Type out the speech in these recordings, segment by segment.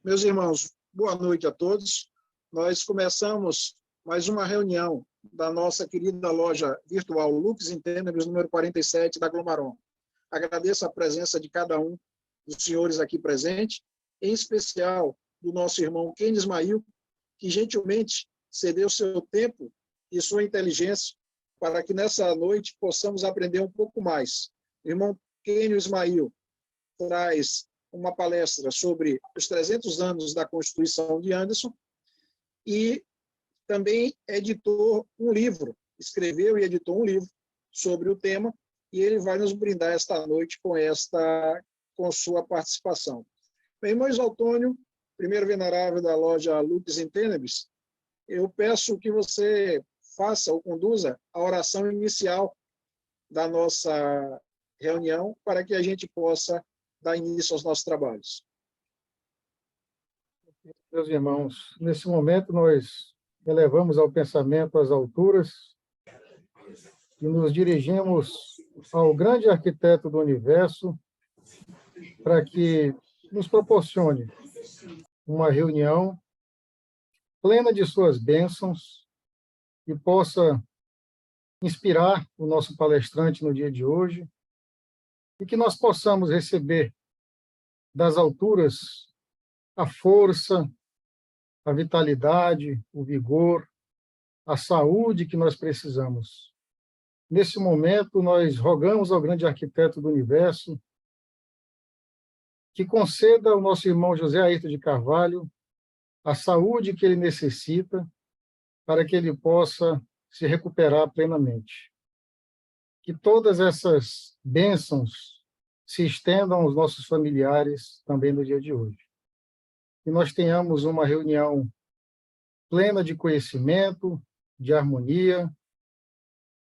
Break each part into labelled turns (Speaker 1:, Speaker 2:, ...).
Speaker 1: Meus irmãos, boa noite a todos. Nós começamos mais uma reunião da nossa querida loja virtual Lux in Tenebris, número 47 da Glomaron. Agradeço a presença de cada um dos senhores aqui presentes, em especial do nosso irmão Ken Ismail, que gentilmente cedeu seu tempo e sua inteligência para que nessa noite possamos aprender um pouco mais. O irmão Ken Ismail traz uma palestra sobre os 300 anos da Constituição de Anderson e também editou um livro, escreveu e editou um livro sobre o tema, e ele vai nos brindar esta noite com sua participação. Meu irmão Isалтônio, primeiro venerável da loja Lux in Tenebris, eu peço que você faça ou conduza a oração inicial da nossa reunião para que a gente possa dar início aos nossos trabalhos.
Speaker 2: Meus irmãos, nesse momento nós elevamos ao pensamento as alturas e nos dirigimos ao grande arquiteto do universo para que nos proporcione uma reunião plena de suas bênçãos e possa inspirar o nosso palestrante no dia de hoje e que nós possamos receber das alturas a força, a vitalidade, o vigor, a saúde que nós precisamos. Nesse momento, nós rogamos ao grande arquiteto do universo que conceda ao nosso irmão José Ayrton de Carvalho a saúde que ele necessita para que ele possa se recuperar plenamente. Que todas essas bênçãos se estendam aos nossos familiares também no dia de hoje. Que nós tenhamos uma reunião plena de conhecimento, de harmonia,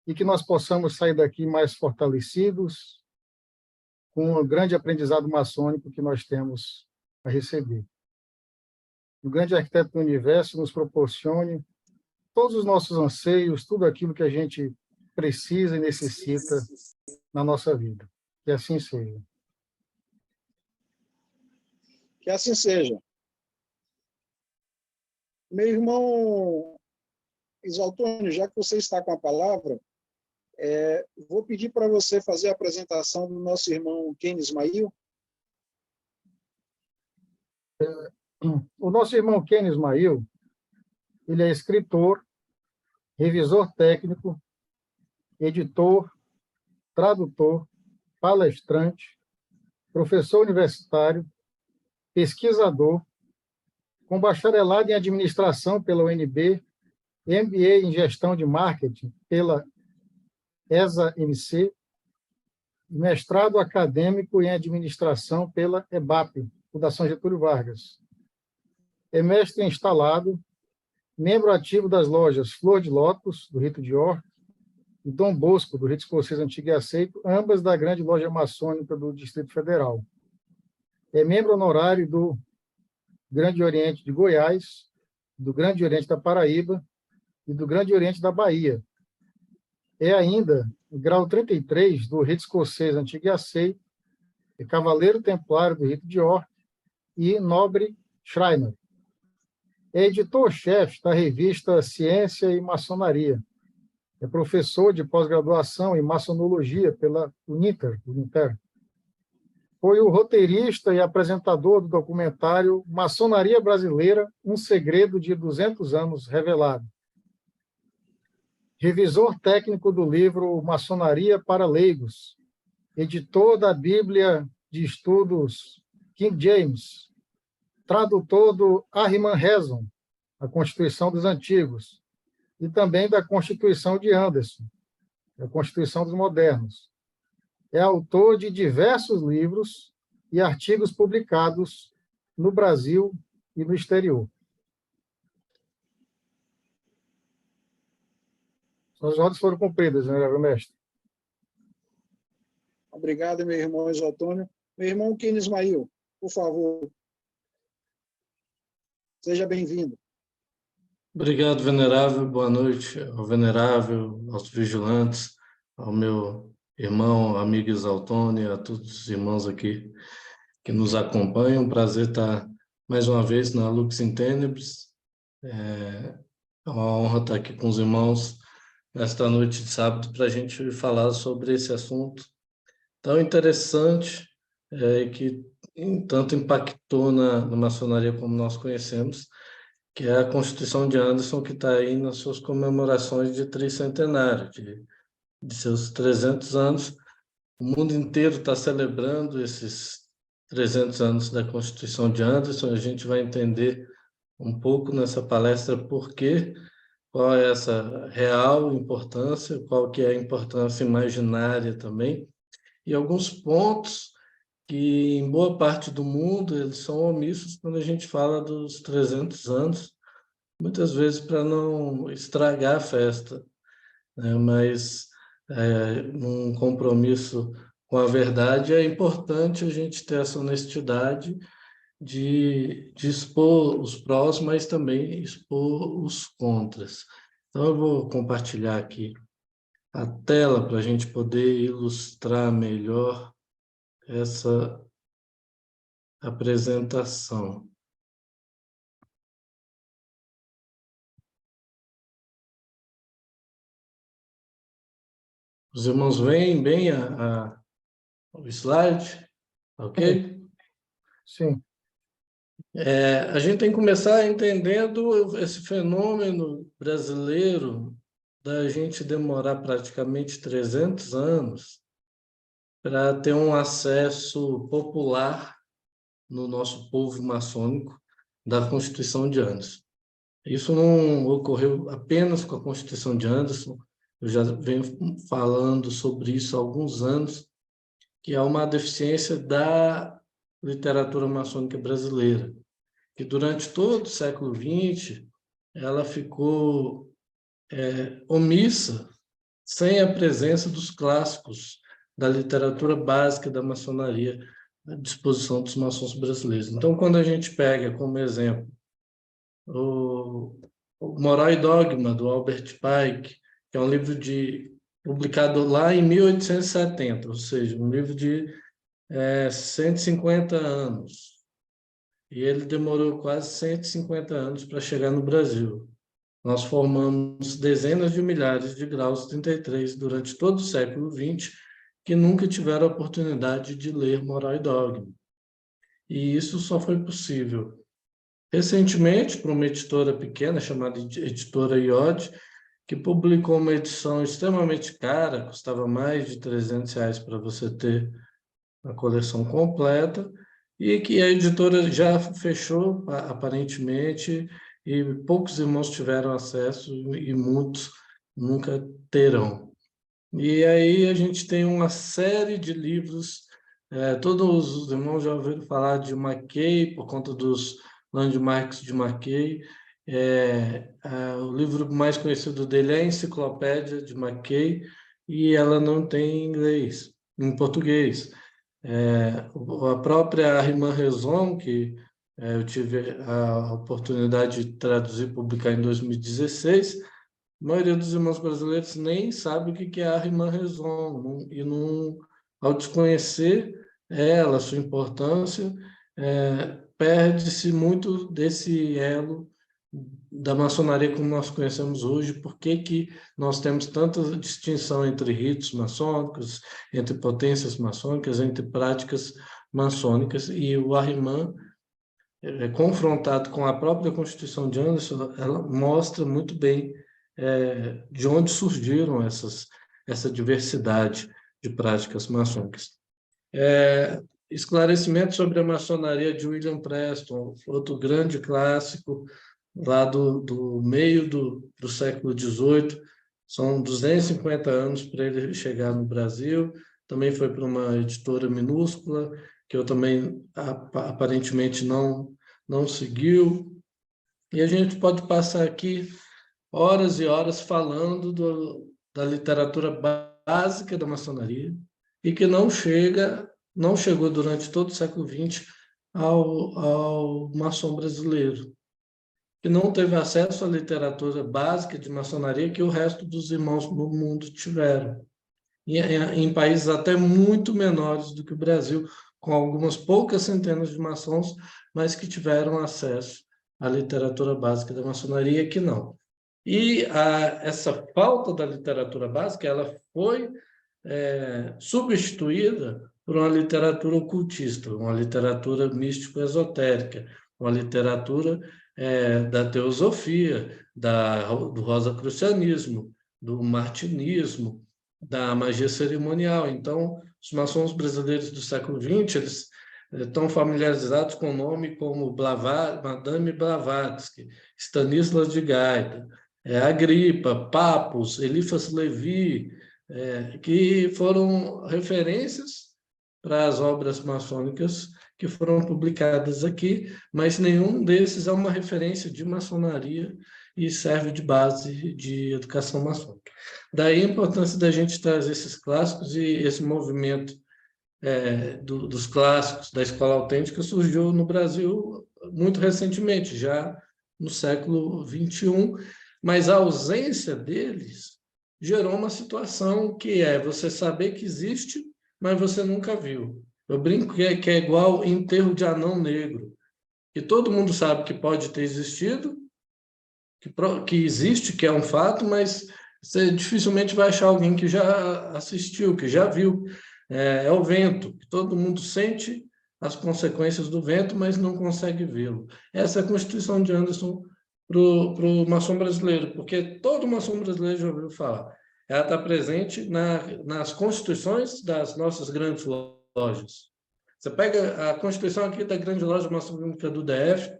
Speaker 2: e que nós possamos sair daqui mais fortalecidos com o grande aprendizado maçônico que nós temos a receber. O grande arquiteto do universo nos proporcione todos os nossos anseios, tudo aquilo que a gente precisa e necessita na nossa vida. Que assim seja.
Speaker 1: Que assim seja. Meu irmão Isалтônio, já que você está com a palavra, vou pedir para você fazer a apresentação do nosso irmão Ken Ismail.
Speaker 2: O nosso irmão Ken Ismail, ele é escritor, revisor técnico, editor, tradutor, palestrante, professor universitário, pesquisador, com bacharelado em administração pela UNB, MBA em gestão de marketing pela ESA-MC, mestrado acadêmico em administração pela EBAP, Fundação Getúlio Vargas. É mestre instalado, membro ativo das lojas Flor de Lótus, do Rito de York, e Dom Bosco, do Rito Escocês Antigo e Aceito, ambas da grande loja maçônica do Distrito Federal. É membro honorário do Grande Oriente de Goiás, do Grande Oriente da Paraíba e do Grande Oriente da Bahia. É ainda o grau 33 do Rito Escocês Antigo e Aceito, é Cavaleiro Templário do Rito de York e Nobre Schreiner. É editor-chefe da revista Ciência e Maçonaria. É professor de pós-graduação em maçonologia pela Uninter. Foi o roteirista e apresentador do documentário Maçonaria Brasileira, um segredo de 200 anos revelado. Revisor técnico do livro Maçonaria para Leigos, editor da Bíblia de Estudos King James, tradutor do Ahriman Rezon, a Constituição dos Antigos, e também da Constituição de Anderson, a Constituição dos Modernos. É autor de diversos livros e artigos publicados no Brasil e no exterior. As ordens foram cumpridas, né, mestre?
Speaker 1: Obrigado, meu irmão Isалтônio. Meu irmão Ken Ismail, por favor. Seja bem-vindo.
Speaker 3: Obrigado, venerável. Boa noite ao venerável, aos vigilantes, ao meu irmão, amigo Isалтônio, a todos os irmãos aqui que nos acompanham. Um prazer estar mais uma vez na Lux in Tenebris. É uma honra estar aqui com os irmãos nesta noite de sábado para a gente falar sobre esse assunto tão interessante que tanto impactou na maçonaria como nós conhecemos, que é a Constituição de Anderson, que está aí nas suas comemorações de tricentenário, de seus 300 anos. O mundo inteiro está celebrando esses 300 anos da Constituição de Anderson. A gente vai entender um pouco nessa palestra por quê, qual é essa real importância, qual que é a importância imaginária também, e alguns pontos que, em boa parte do mundo, eles são omissos quando a gente fala dos 300 anos, muitas vezes para não estragar a festa, né? Mas num compromisso com a verdade, é importante a gente ter essa honestidade de expor os prós, mas também expor os contras. Então, eu vou compartilhar aqui a tela para a gente poder ilustrar melhor essa apresentação. Os irmãos veem bem o slide? Ok?
Speaker 2: Sim.
Speaker 3: A gente tem que começar entendendo esse fenômeno brasileiro da gente demorar praticamente 300 anos para ter um acesso popular no nosso povo maçônico da Constituição de Anderson. Isso não ocorreu apenas com a Constituição de Anderson, eu já venho falando sobre isso há alguns anos, que é uma deficiência da literatura maçônica brasileira, que durante todo o século XX ela ficou omissa, sem a presença dos clássicos da literatura básica da maçonaria à disposição dos maçons brasileiros. Então, quando a gente pega como exemplo o Moral e Dogma, do Albert Pike, que é um livro publicado lá em 1870, ou seja, um livro de 150 anos. E ele demorou quase 150 anos para chegar no Brasil. Nós formamos dezenas de milhares de graus 33 durante todo o século XX que nunca tiveram a oportunidade de ler Moral e Dogma. E isso só foi possível recentemente por uma editora pequena chamada Editora Iod, que publicou uma edição extremamente cara, custava mais de R$300 para você ter a coleção completa, e que a editora já fechou, aparentemente, e poucos irmãos tiveram acesso e muitos nunca terão. E aí a gente tem uma série de livros, todos os irmãos já ouviram falar de Mackay, por conta dos landmarks de Mackay. O livro mais conhecido dele é a Enciclopédia de Mackay, e ela não tem em português. A própria Riemann Raison, que eu tive a oportunidade de traduzir e publicar em 2016, a maioria dos irmãos brasileiros nem sabe o que é a Riemann Raison, e não, ao desconhecer ela, sua importância, perde-se muito desse elo da maçonaria como nós conhecemos hoje. Por que nós temos tanta distinção entre ritos maçônicos, entre potências maçônicas, entre práticas maçônicas, e o Ahriman, confrontado com a própria Constituição de Anderson, ela mostra muito bem de onde surgiram essa diversidade de práticas maçônicas. Esclarecimento sobre a maçonaria de William Preston, outro grande clássico lá do meio do século XVIII. São 250 anos para ele chegar no Brasil. Também foi para uma editora minúscula, que eu também aparentemente não seguiu. E a gente pode passar aqui horas e horas falando da literatura básica da maçonaria, e que não chegou durante todo o século XX ao maçom brasileiro, que não teve acesso à literatura básica de maçonaria que o resto dos irmãos no mundo tiveram, em países até muito menores do que o Brasil, com algumas poucas centenas de maçons, mas que tiveram acesso à literatura básica da maçonaria, que não. E essa falta da literatura básica, ela foi substituída por uma literatura ocultista, uma literatura místico-esotérica, uma literatura da teosofia, do rosacrucianismo, do martinismo, da magia cerimonial. Então, os maçons brasileiros do século XX, eles estão familiarizados com o nome como Madame Blavatsky, Stanislas de Gaida, Agripa, Papus, Eliphas Levi, que foram referências para as obras maçônicas que foram publicadas aqui, mas nenhum desses é uma referência de maçonaria e serve de base de educação maçônica. Daí a importância da gente trazer esses clássicos, e esse movimento dos clássicos da escola autêntica surgiu no Brasil muito recentemente, já no século XXI, mas a ausência deles gerou uma situação que é você saber que existe, mas você nunca viu. Eu brinco que é igual enterro de anão negro, que todo mundo sabe que pode ter existido, que existe, que é um fato, mas você dificilmente vai achar alguém que já assistiu, que já viu. É o vento, que todo mundo sente as consequências do vento, mas não consegue vê-lo. Essa é a Constituição de Anderson para o maçom brasileiro, porque todo maçom brasileiro já ouviu falar. Ela está presente nas constituições das nossas grandes lojas. Você pega a Constituição aqui da Grande Loja Maçônica do DF,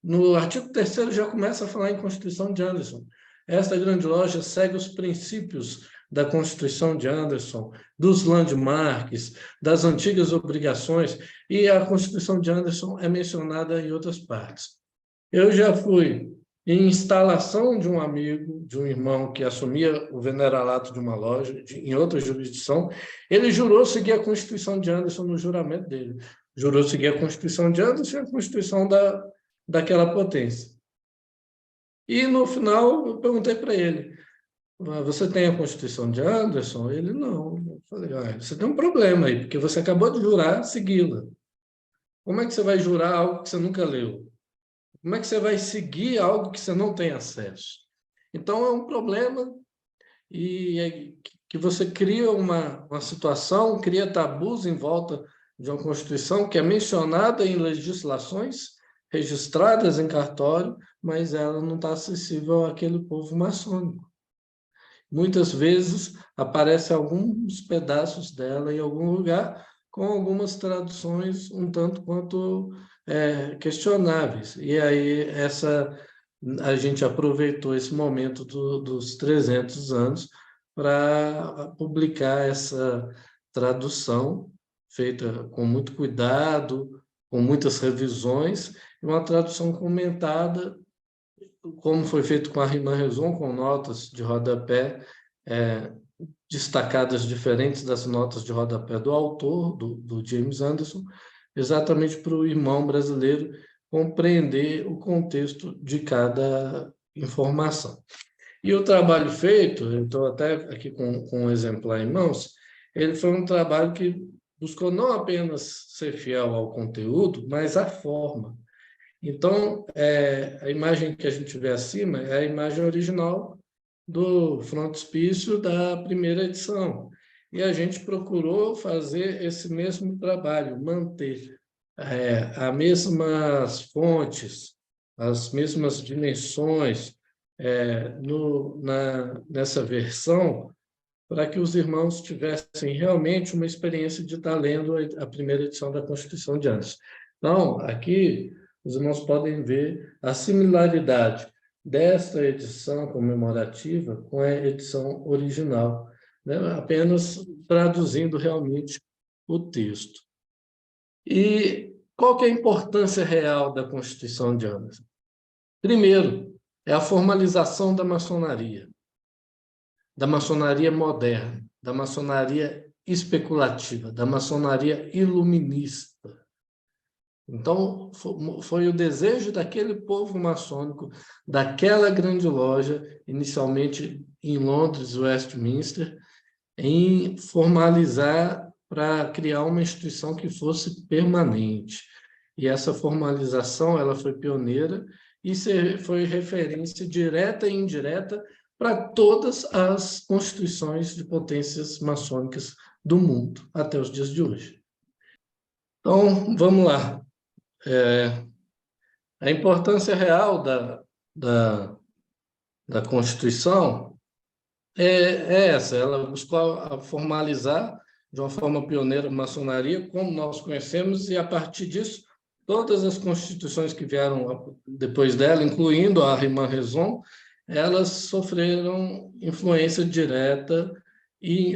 Speaker 3: no artigo 3º já começa a falar em Constituição de Anderson. Esta grande loja segue os princípios da Constituição de Anderson, dos landmarks, das antigas obrigações, e a Constituição de Anderson é mencionada em outras partes. Eu já fui em instalação de um amigo, de um irmão que assumia o veneralato de uma loja, em outra jurisdição, ele jurou seguir a Constituição de Anderson no juramento dele. Jurou seguir a Constituição de Anderson e a Constituição daquela potência. E, no final, eu perguntei para ele, você tem a Constituição de Anderson? Ele, não. Eu falei, você tem um problema aí, porque você acabou de jurar segui-la. Como é que você vai jurar algo que você nunca leu? Como é que você vai seguir algo que você não tem acesso? Então, é um problema e que você cria uma situação, cria tabus em volta de uma Constituição que é mencionada em legislações registradas em cartório, mas ela não está acessível àquele povo maçônico. Muitas vezes aparecem alguns pedaços dela em algum lugar, com algumas traduções um tanto quanto questionáveis. E aí a gente aproveitou esse momento dos 300 anos para publicar essa tradução, feita com muito cuidado, com muitas revisões, e uma tradução comentada, como foi feito com a Riemann Raison, com notas de rodapé destacadas diferentes das notas de rodapé do autor, do James Anderson, exatamente para o irmão brasileiro compreender o contexto de cada informação. E o trabalho feito, eu estou até aqui com um exemplar em mãos, ele foi um trabalho que buscou não apenas ser fiel ao conteúdo, mas à forma. Então, a imagem que a gente vê acima é a imagem original do frontispício da primeira edição. E a gente procurou fazer esse mesmo trabalho, manter as mesmas fontes, as mesmas dimensões nessa versão, para que os irmãos tivessem realmente uma experiência de estar lendo a primeira edição da Constituição de Anderson. Então, aqui, os irmãos podem ver a similaridade desta edição comemorativa com a edição original, né? Apenas traduzindo realmente o texto. E qual que é a importância real da Constituição de Anderson? Primeiro, é a formalização da maçonaria moderna, da maçonaria especulativa, da maçonaria iluminista. Então, foi o desejo daquele povo maçônico, daquela grande loja, inicialmente em Londres, Westminster, em formalizar para criar uma instituição que fosse permanente. E essa formalização ela foi pioneira e foi referência direta e indireta para todas as constituições de potências maçônicas do mundo até os dias de hoje. Então, vamos lá. A importância real da Constituição é essa, ela buscou formalizar de uma forma pioneira a maçonaria, como nós conhecemos, e a partir disso, todas as constituições que vieram depois dela, incluindo a Riemann-Raison, elas sofreram influência direta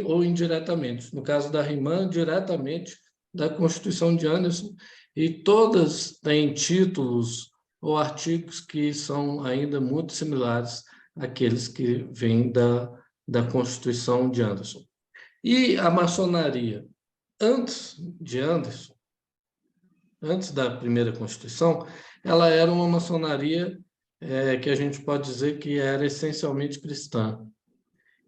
Speaker 3: ou indiretamente. No caso da Riemann, diretamente da Constituição de Anderson, e todas têm títulos ou artigos que são ainda muito similares àqueles que vêm da Constituição de Anderson. E a maçonaria, antes de Anderson, antes da primeira Constituição, ela era uma maçonaria que a gente pode dizer que era essencialmente cristã.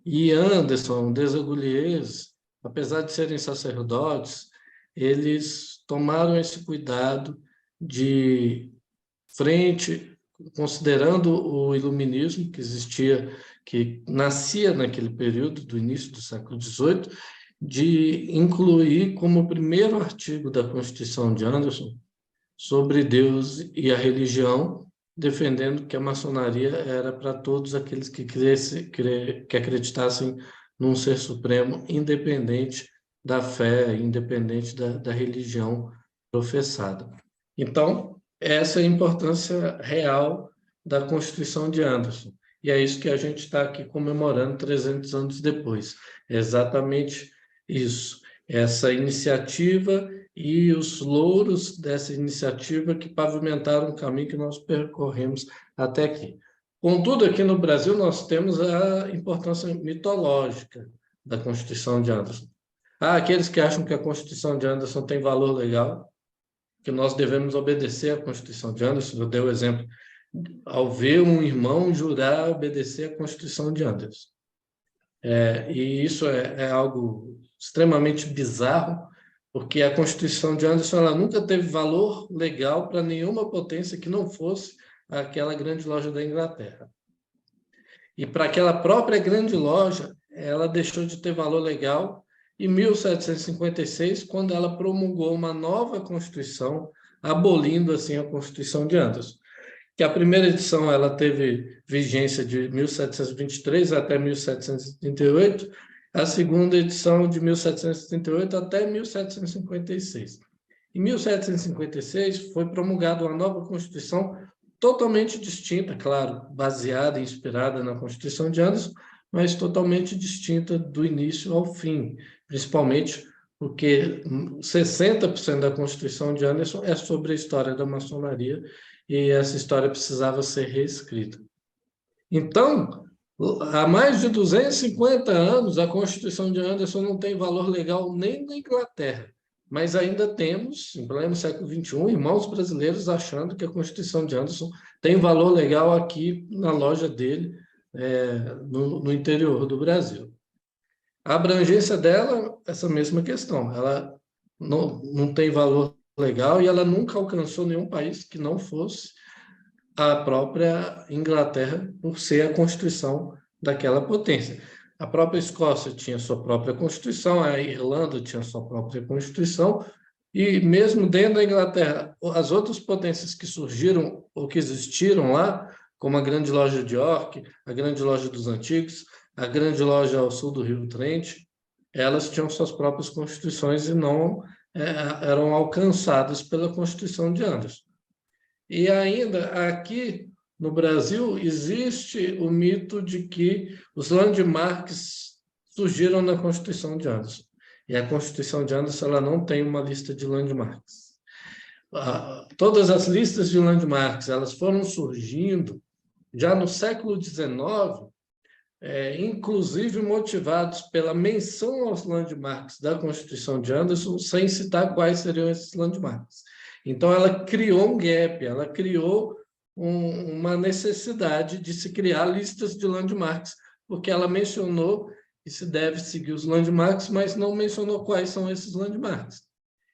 Speaker 3: E Anderson, Desaguliers, apesar de serem sacerdotes, eles tomaram esse cuidado de frente, considerando o iluminismo que existia, que nascia naquele período do início do século XVIII, de incluir como primeiro artigo da Constituição de Anderson sobre Deus e a religião, defendendo que a maçonaria era para todos aqueles que acreditassem num ser supremo, independente da fé, independente da religião professada. Então, essa é a importância real da Constituição de Anderson. E é isso que a gente está aqui comemorando 300 anos depois. É exatamente isso. Essa iniciativa e os louros dessa iniciativa que pavimentaram o caminho que nós percorremos até aqui. Contudo, aqui no Brasil, nós temos a importância mitológica da Constituição de Anderson. Há aqueles que acham que a Constituição de Anderson tem valor legal, que nós devemos obedecer à Constituição de Anderson. Eu dei o exemplo, ao ver um irmão jurar obedecer à Constituição de Anderson. E isso é algo extremamente bizarro, porque a Constituição de Anderson ela nunca teve valor legal para nenhuma potência que não fosse aquela grande loja da Inglaterra. E para aquela própria grande loja, ela deixou de ter valor legal em 1756, quando ela promulgou uma nova Constituição, abolindo assim a Constituição de Anderson. Que a primeira edição ela teve vigência de 1723 até 1738, a segunda edição de 1738 até 1756. Em 1756 foi promulgada uma nova Constituição totalmente distinta, claro, baseada e inspirada na Constituição de Anderson, mas totalmente distinta do início ao fim, principalmente porque 60% da Constituição de Anderson é sobre a história da maçonaria e essa história precisava ser reescrita. Então, há mais de 250 anos, a Constituição de Anderson não tem valor legal nem na Inglaterra, mas ainda temos, em pleno século XXI, irmãos brasileiros achando que a Constituição de Anderson tem valor legal aqui na loja dele, no interior do Brasil. A abrangência dela, essa mesma questão, ela não tem valor legal e ela nunca alcançou nenhum país que não fosse a própria Inglaterra, por ser a Constituição daquela potência. A própria Escócia tinha sua própria Constituição, a Irlanda tinha sua própria Constituição, e mesmo dentro da Inglaterra, as outras potências que surgiram ou que existiram lá, como a Grande Loja de York, a Grande Loja dos Antigos, a Grande Loja ao sul do Rio Trent, elas tinham suas próprias constituições e não eram alcançadas pela Constituição de Anderson. E ainda aqui no Brasil existe o mito de que os landmarks surgiram na Constituição de Anderson. E a Constituição de Anderson ela não tem uma lista de landmarks. Todas as listas de landmarks elas foram surgindo já no século XIX, inclusive motivados pela menção aos landmarks da Constituição de Anderson, sem citar quais seriam esses landmarks. Então, ela criou um gap, ela criou uma necessidade de se criar listas de landmarks, porque ela mencionou que se deve seguir os landmarks, mas não mencionou quais são esses landmarks.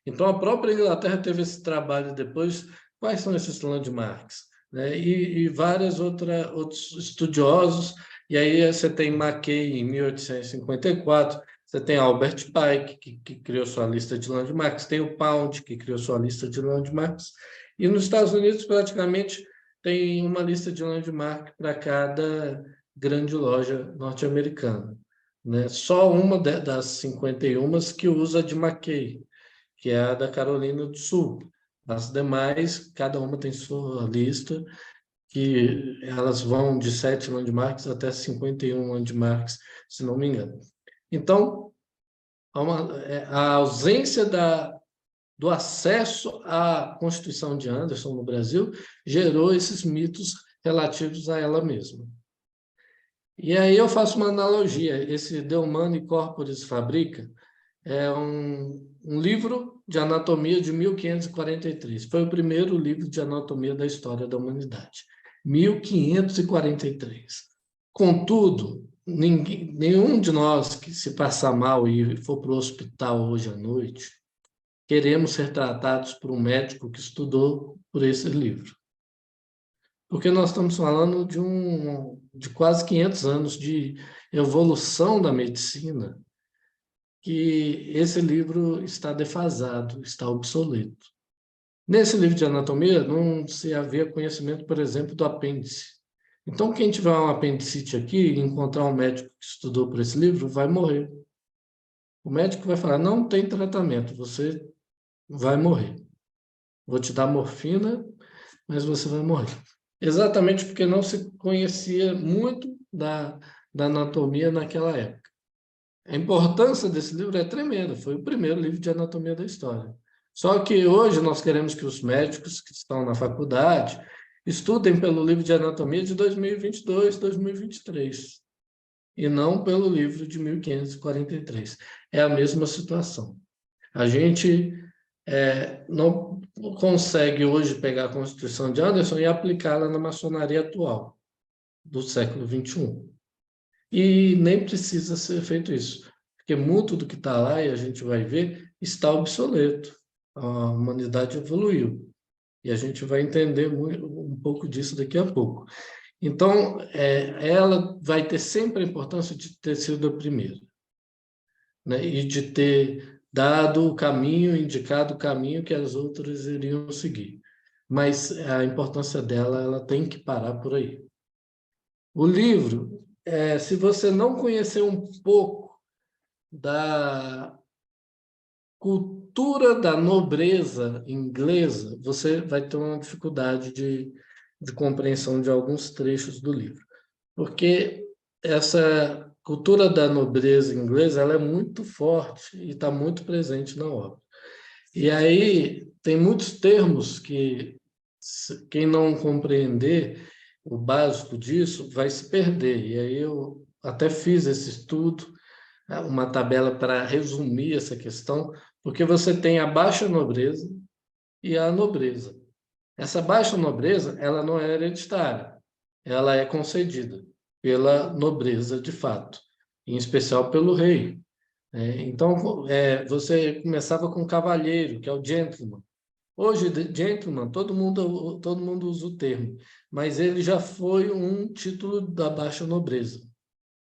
Speaker 3: Então, a própria Inglaterra teve esse trabalho depois, quais são esses landmarks? Né? E vários outros estudiosos, e aí você tem Mackay, em 1854, você tem Albert Pike, que criou sua lista de landmarks, tem o Pound, que criou sua lista de landmarks, e nos Estados Unidos, praticamente, tem uma lista de landmark para cada grande loja norte-americana. Né? Só uma das 51 que usa de Mackay, que é a da Carolina do Sul. As demais, cada uma tem sua lista, que elas vão de 7 landmarks até 51 landmarks, se não me engano. Então, a ausência do acesso à Constituição de Anderson no Brasil gerou esses mitos relativos a ela mesma. E aí eu faço uma analogia. Esse De Humani Corporis Fabrica é um livro de anatomia de 1543. Foi o primeiro livro de anatomia da história da humanidade. 1543. Contudo, nenhum de nós que se passar mal e for para o hospital hoje à noite, queremos ser tratados por um médico que estudou por esse livro. Porque nós estamos falando de quase 500 anos de evolução da medicina, que esse livro está defasado, está obsoleto. Nesse livro de anatomia, não se havia conhecimento, por exemplo, do apêndice. Então, quem tiver um apendicite aqui e encontrar um médico que estudou por esse livro, vai morrer. O médico vai falar, não tem tratamento, você vai morrer. Vou te dar morfina, mas você vai morrer. Exatamente porque não se conhecia muito da anatomia naquela época. A importância desse livro é tremenda, foi o primeiro livro de anatomia da história. Só que hoje nós queremos que os médicos que estão na faculdade estudem pelo livro de anatomia de 2022, 2023, e não pelo livro de 1543. É a mesma situação. A gente não consegue hoje pegar a Constituição de Anderson e aplicá-la na maçonaria atual, do século XXI. E nem precisa ser feito isso, porque muito do que está lá, e a gente vai ver, está obsoleto. A humanidade evoluiu. E a gente vai entender um pouco disso daqui a pouco. Então, ela vai ter sempre a importância de ter sido a primeira, né? E de ter dado o caminho, indicado o caminho que as outras iriam seguir. Mas a importância dela, ela tem que parar por aí. O livro, se você não conhecer um pouco da cultura da nobreza inglesa, você vai ter uma dificuldade de compreensão de alguns trechos do livro. Porque essa cultura da nobreza inglesa ela é muito forte e está muito presente na obra. E aí tem muitos termos que quem não compreender o básico disso vai se perder. E aí eu até fiz esse estudo, uma tabela para resumir essa questão, porque você tem a baixa nobreza e a nobreza. Essa baixa nobreza ela não é hereditária, ela é concedida pela nobreza de fato, em especial pelo rei. Então, você começava com o cavalheiro, que é o gentleman. Hoje, gentleman, todo mundo usa o termo, mas ele já foi um título da baixa nobreza,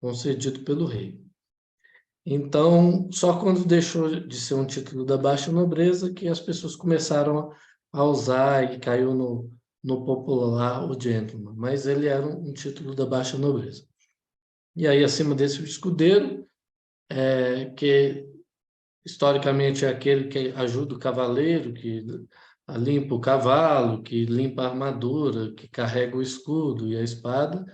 Speaker 3: concedido pelo rei. Então, só quando deixou de ser um título da baixa nobreza que as pessoas começaram a usar e caiu no popular o gentleman, mas ele era um título da baixa nobreza. E aí, acima desse, o escudeiro, que historicamente é aquele que ajuda o cavaleiro, que limpa o cavalo, que limpa a armadura, que carrega o escudo e a espada,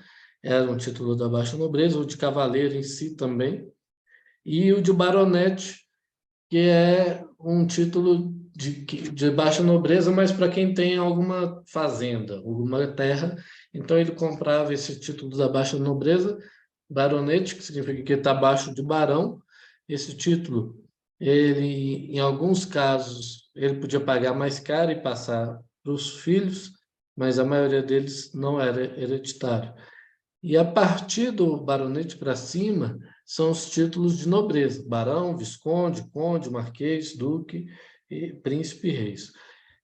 Speaker 3: era um título da baixa nobreza, o de cavaleiro em si também, e o de baronete, que é um título de baixa nobreza, mas para quem tem alguma fazenda, alguma terra, então ele comprava esse título da baixa nobreza, baronete, que significa que está abaixo de barão. Esse título, ele, em alguns casos, ele podia pagar mais caro e passar para os filhos, mas a maioria deles não era hereditário. E a partir do baronete para cima, são os títulos de nobreza: barão, visconde, conde, marquês, duque príncipe e reis.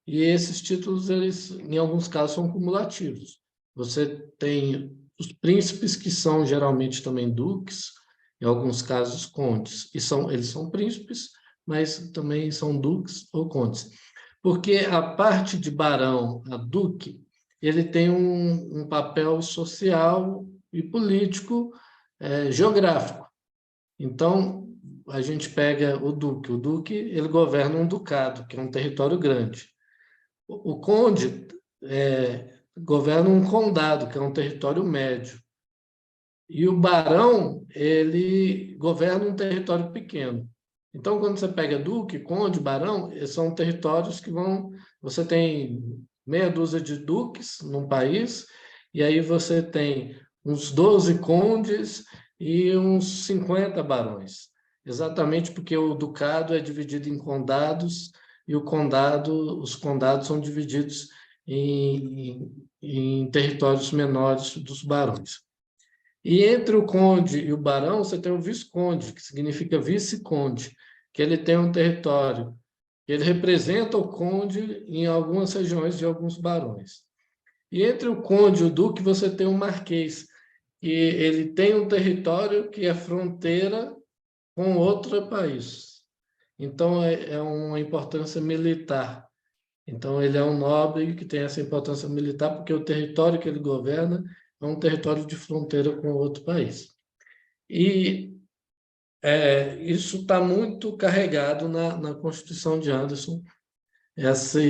Speaker 3: E esses títulos, eles, em alguns casos, são cumulativos. Você tem os príncipes, que são geralmente também duques, em alguns casos condes, eles são príncipes, mas também são duques ou condes. Porque a parte de barão a duque, ele tem um papel social e político geográfico. Então, a gente pega o duque, ele governa um ducado, que é um território grande. O conde governa um condado, que é um território médio. E o barão, ele governa um território pequeno. Então, quando você pega duque, conde, barão, são territórios que vão... Você tem meia dúzia de duques num país, e aí você tem uns 12 condes e uns 50 barões. Exatamente porque o ducado é dividido em condados, e os condados são divididos em territórios menores dos barões. E entre o conde e o barão, você tem o visconde, que significa vice-conde, que ele tem um território, ele representa o conde em algumas regiões de alguns barões. E entre o conde e o duque, você tem o marquês, que ele tem um território que é fronteira com outro país. Então, é uma importância militar. Então, ele é um nobre que tem essa importância militar, porque o território que ele governa é um território de fronteira com outro país. E isso está muito carregado na Constituição de Anderson, essa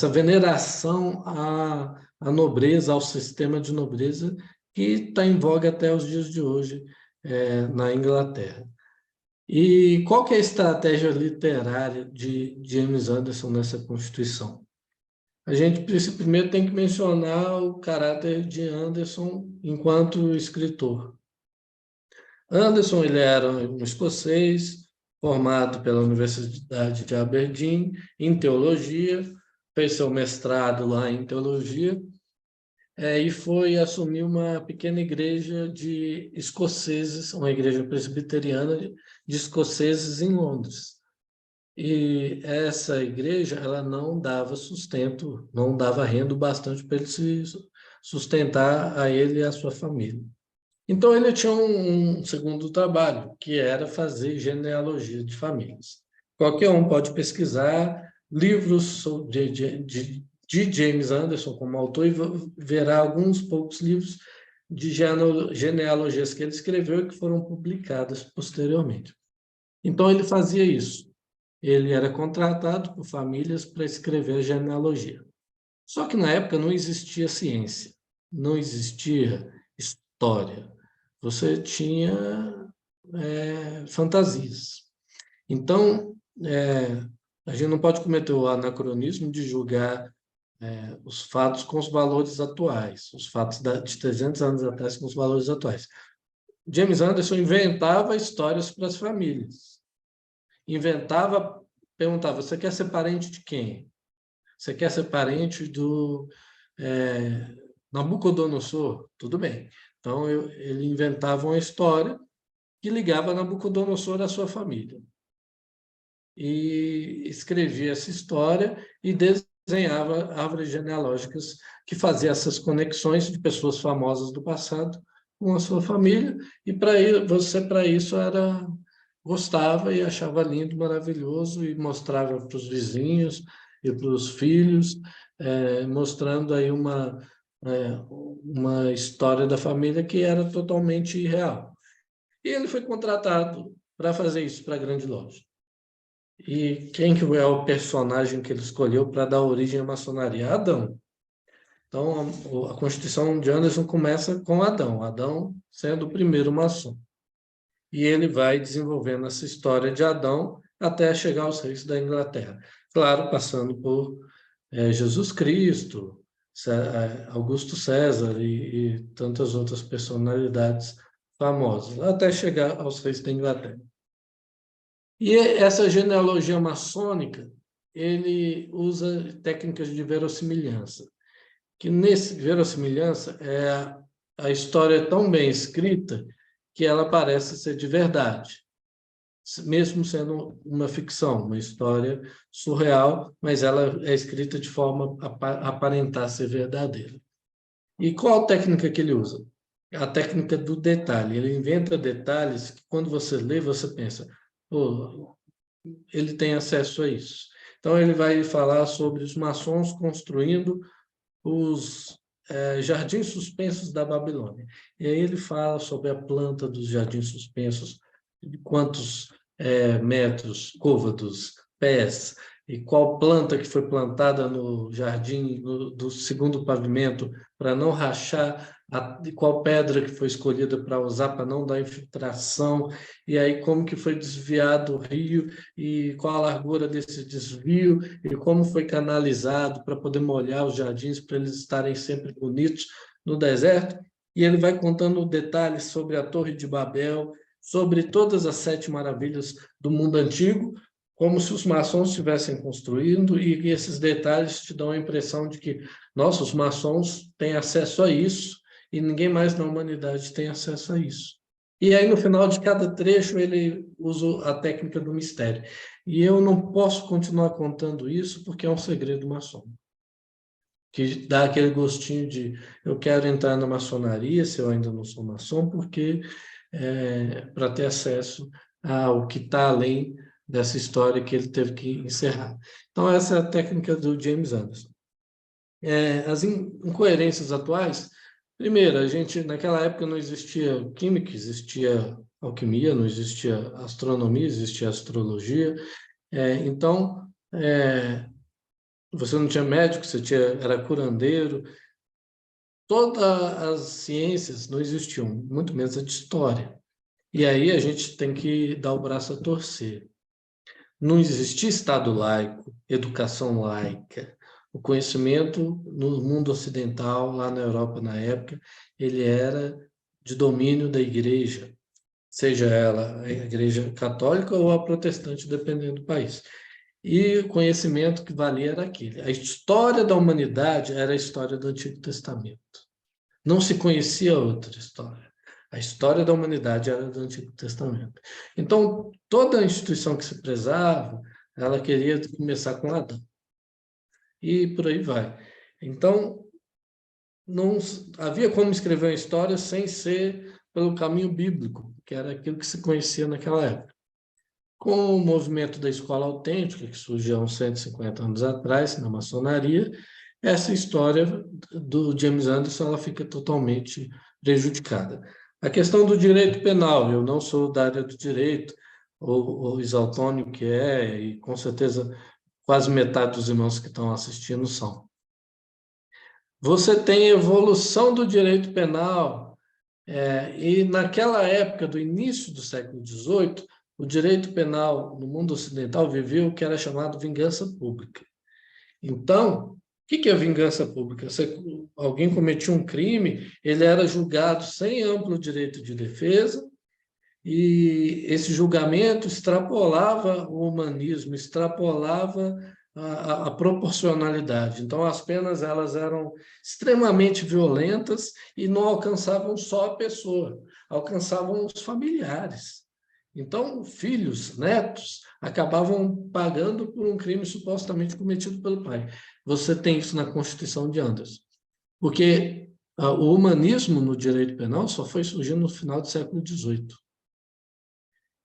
Speaker 3: veneração à nobreza, ao sistema de nobreza, que está em voga até os dias de hoje na Inglaterra. E qual que é a estratégia literária de James Anderson nessa Constituição? A gente primeiro tem que mencionar o caráter de Anderson enquanto escritor. Anderson, ele era um escocês formado pela Universidade de Aberdeen em teologia, fez seu mestrado lá em teologia e foi assumir uma pequena igreja de escoceses, uma igreja presbiteriana de escoceses em Londres. E essa igreja, ela não dava sustento, não dava renda bastante para ele se sustentar a ele e a sua família. Então, ele tinha um segundo trabalho, que era fazer genealogia de famílias. Qualquer um pode pesquisar livros de James Anderson como autor e verá alguns poucos livros de genealogias que ele escreveu e que foram publicadas posteriormente. Então, ele fazia isso. Ele era contratado por famílias para escrever a genealogia. Só que na época não existia ciência, não existia história. Você tinha fantasias. Então, a gente não pode cometer o anacronismo de julgar os fatos com os valores atuais, os fatos de 300 anos atrás com os valores atuais. James Anderson inventava histórias para as famílias. Perguntava, você quer ser parente de quem? Você quer ser parente do Nabucodonosor? Tudo bem. Então, ele inventava uma história que ligava Nabucodonosor à sua família. E escrevia essa história e desenhava árvores genealógicas que faziam essas conexões de pessoas famosas do passado com a sua família. E para isso gostava e achava lindo, maravilhoso, e mostrava para os vizinhos e para os filhos, mostrando aí uma história da família que era totalmente irreal. E ele foi contratado para fazer isso para a grande loja. E quem que é o personagem que ele escolheu para dar origem à maçonaria? Adão. Então, a Constituição de Anderson começa com Adão, Adão sendo o primeiro maçom. E ele vai desenvolvendo essa história de Adão até chegar aos reis da Inglaterra. Claro, passando por Jesus Cristo, Augusto César e tantas outras personalidades famosas, até chegar aos reis da Inglaterra. E essa genealogia maçônica, ele usa técnicas de verossimilhança, que nesse verossimilhança a história é tão bem escrita que ela parece ser de verdade. mesmo sendo uma ficção, uma história surreal, mas ela é escrita de forma a aparentar ser verdadeira. E qual técnica que ele usa? A técnica do detalhe. Ele inventa detalhes que, quando você lê, você pensa, pô, ele tem acesso a isso. Então, ele vai falar sobre os maçons construindo os jardins suspensos da Babilônia. E aí ele fala sobre a planta dos jardins suspensos, de quantos metros, côvados, pés, e qual planta que foi plantada no jardim do segundo pavimento para não rachar, e qual pedra que foi escolhida para usar para não dar infiltração, e aí como que foi desviado o rio, e qual a largura desse desvio, e como foi canalizado para poder molhar os jardins, para eles estarem sempre bonitos no deserto. E ele vai contando detalhes sobre a Torre de Babel, sobre todas as 7 maravilhas do mundo antigo, como se os maçons estivessem construindo, e esses detalhes te dão a impressão de que, nossa, os maçons têm acesso a isso, e ninguém mais na humanidade tem acesso a isso. E aí, no final de cada trecho, ele usa a técnica do mistério. E eu não posso continuar contando isso porque é um segredo maçom, que dá aquele gostinho de eu quero entrar na maçonaria, se eu ainda não sou maçom, porque para ter acesso ao que está além dessa história que ele teve que encerrar. Então, essa é a técnica do James Anderson. As incoerências atuais, primeiro, naquela época não existia química, existia alquimia, não existia astronomia, existia astrologia. Então, você não tinha médico, era curandeiro. Todas as ciências não existiam, muito menos a de história. E aí a gente tem que dar o braço a torcer. Não existia Estado laico, educação laica. O conhecimento no mundo ocidental, lá na Europa na época, ele era de domínio da igreja, seja ela a igreja católica ou a protestante, dependendo do país. E o conhecimento que valia era aquele. A história da humanidade era a história do Antigo Testamento. Não se conhecia outra história. A história da humanidade era do Antigo Testamento. Então, toda a instituição que se prezava, ela queria começar com Adão. E por aí vai. Então, não havia como escrever uma história sem ser pelo caminho bíblico, que era aquilo que se conhecia naquela época. Com o movimento da escola autêntica, que surgiu há uns 150 anos atrás, na maçonaria, essa história do James Anderson ela fica totalmente prejudicada. A questão do direito penal, eu não sou da área do direito, o Isaltônio que e com certeza quase metade dos irmãos que estão assistindo são. Você tem evolução do direito penal, e naquela época, do início do século XVIII, o direito penal no mundo ocidental viveu o que era chamado vingança pública. Então, o que é vingança pública? Alguém cometia um crime, ele era julgado sem amplo direito de defesa, e esse julgamento extrapolava o humanismo, extrapolava a proporcionalidade. Então, as penas elas eram extremamente violentas e não alcançavam só a pessoa, alcançavam os familiares. Então, filhos, netos, acabavam pagando por um crime supostamente cometido pelo pai. Você tem isso na Constituição de Anderson. Porque o humanismo no direito penal só foi surgir no final do século XVIII,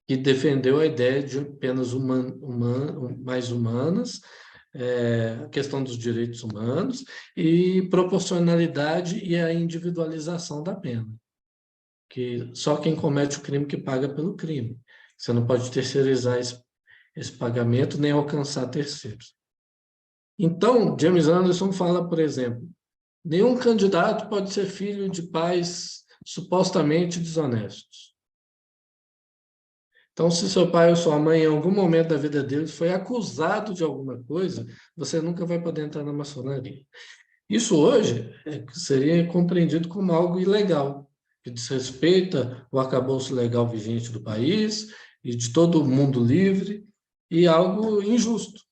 Speaker 3: que defendeu a ideia de penas mais humanas, a questão dos direitos humanos e proporcionalidade e a individualização da pena. Que só quem comete o crime que paga pelo crime. Você não pode terceirizar esse pagamento nem alcançar terceiros. Então, James Anderson fala, por exemplo, nenhum candidato pode ser filho de pais supostamente desonestos. Então, se seu pai ou sua mãe, em algum momento da vida deles, foi acusado de alguma coisa, você nunca vai poder entrar na maçonaria. Isso hoje seria compreendido como algo ilegal, que desrespeita o arcabouço legal vigente do país e de todo o mundo livre, e algo injusto.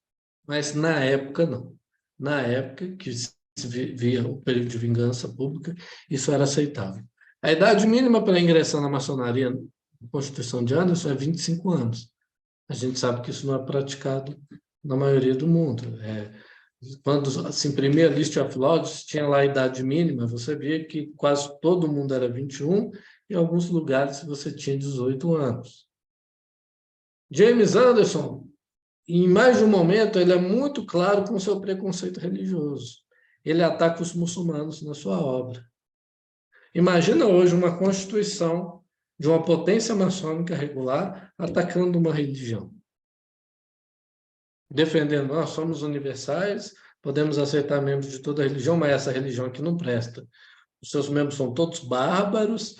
Speaker 3: Mas na época, não. Na época que se via o período de vingança pública, isso era aceitável. A idade mínima para ingressar na maçonaria, na Constituição de Anderson, é 25 anos. A gente sabe que isso não é praticado na maioria do mundo. Quando se imprimia a List of Lodges, tinha lá a idade mínima, você via que quase todo mundo era 21, e em alguns lugares você tinha 18 anos. James Anderson, em mais de um momento, ele é muito claro com o seu preconceito religioso. Ele ataca os muçulmanos na sua obra. Imagina hoje uma constituição de uma potência maçônica regular atacando uma religião. Defendendo, nós somos universais, podemos aceitar membros de toda religião, mas essa religião aqui não presta. Os seus membros são todos bárbaros,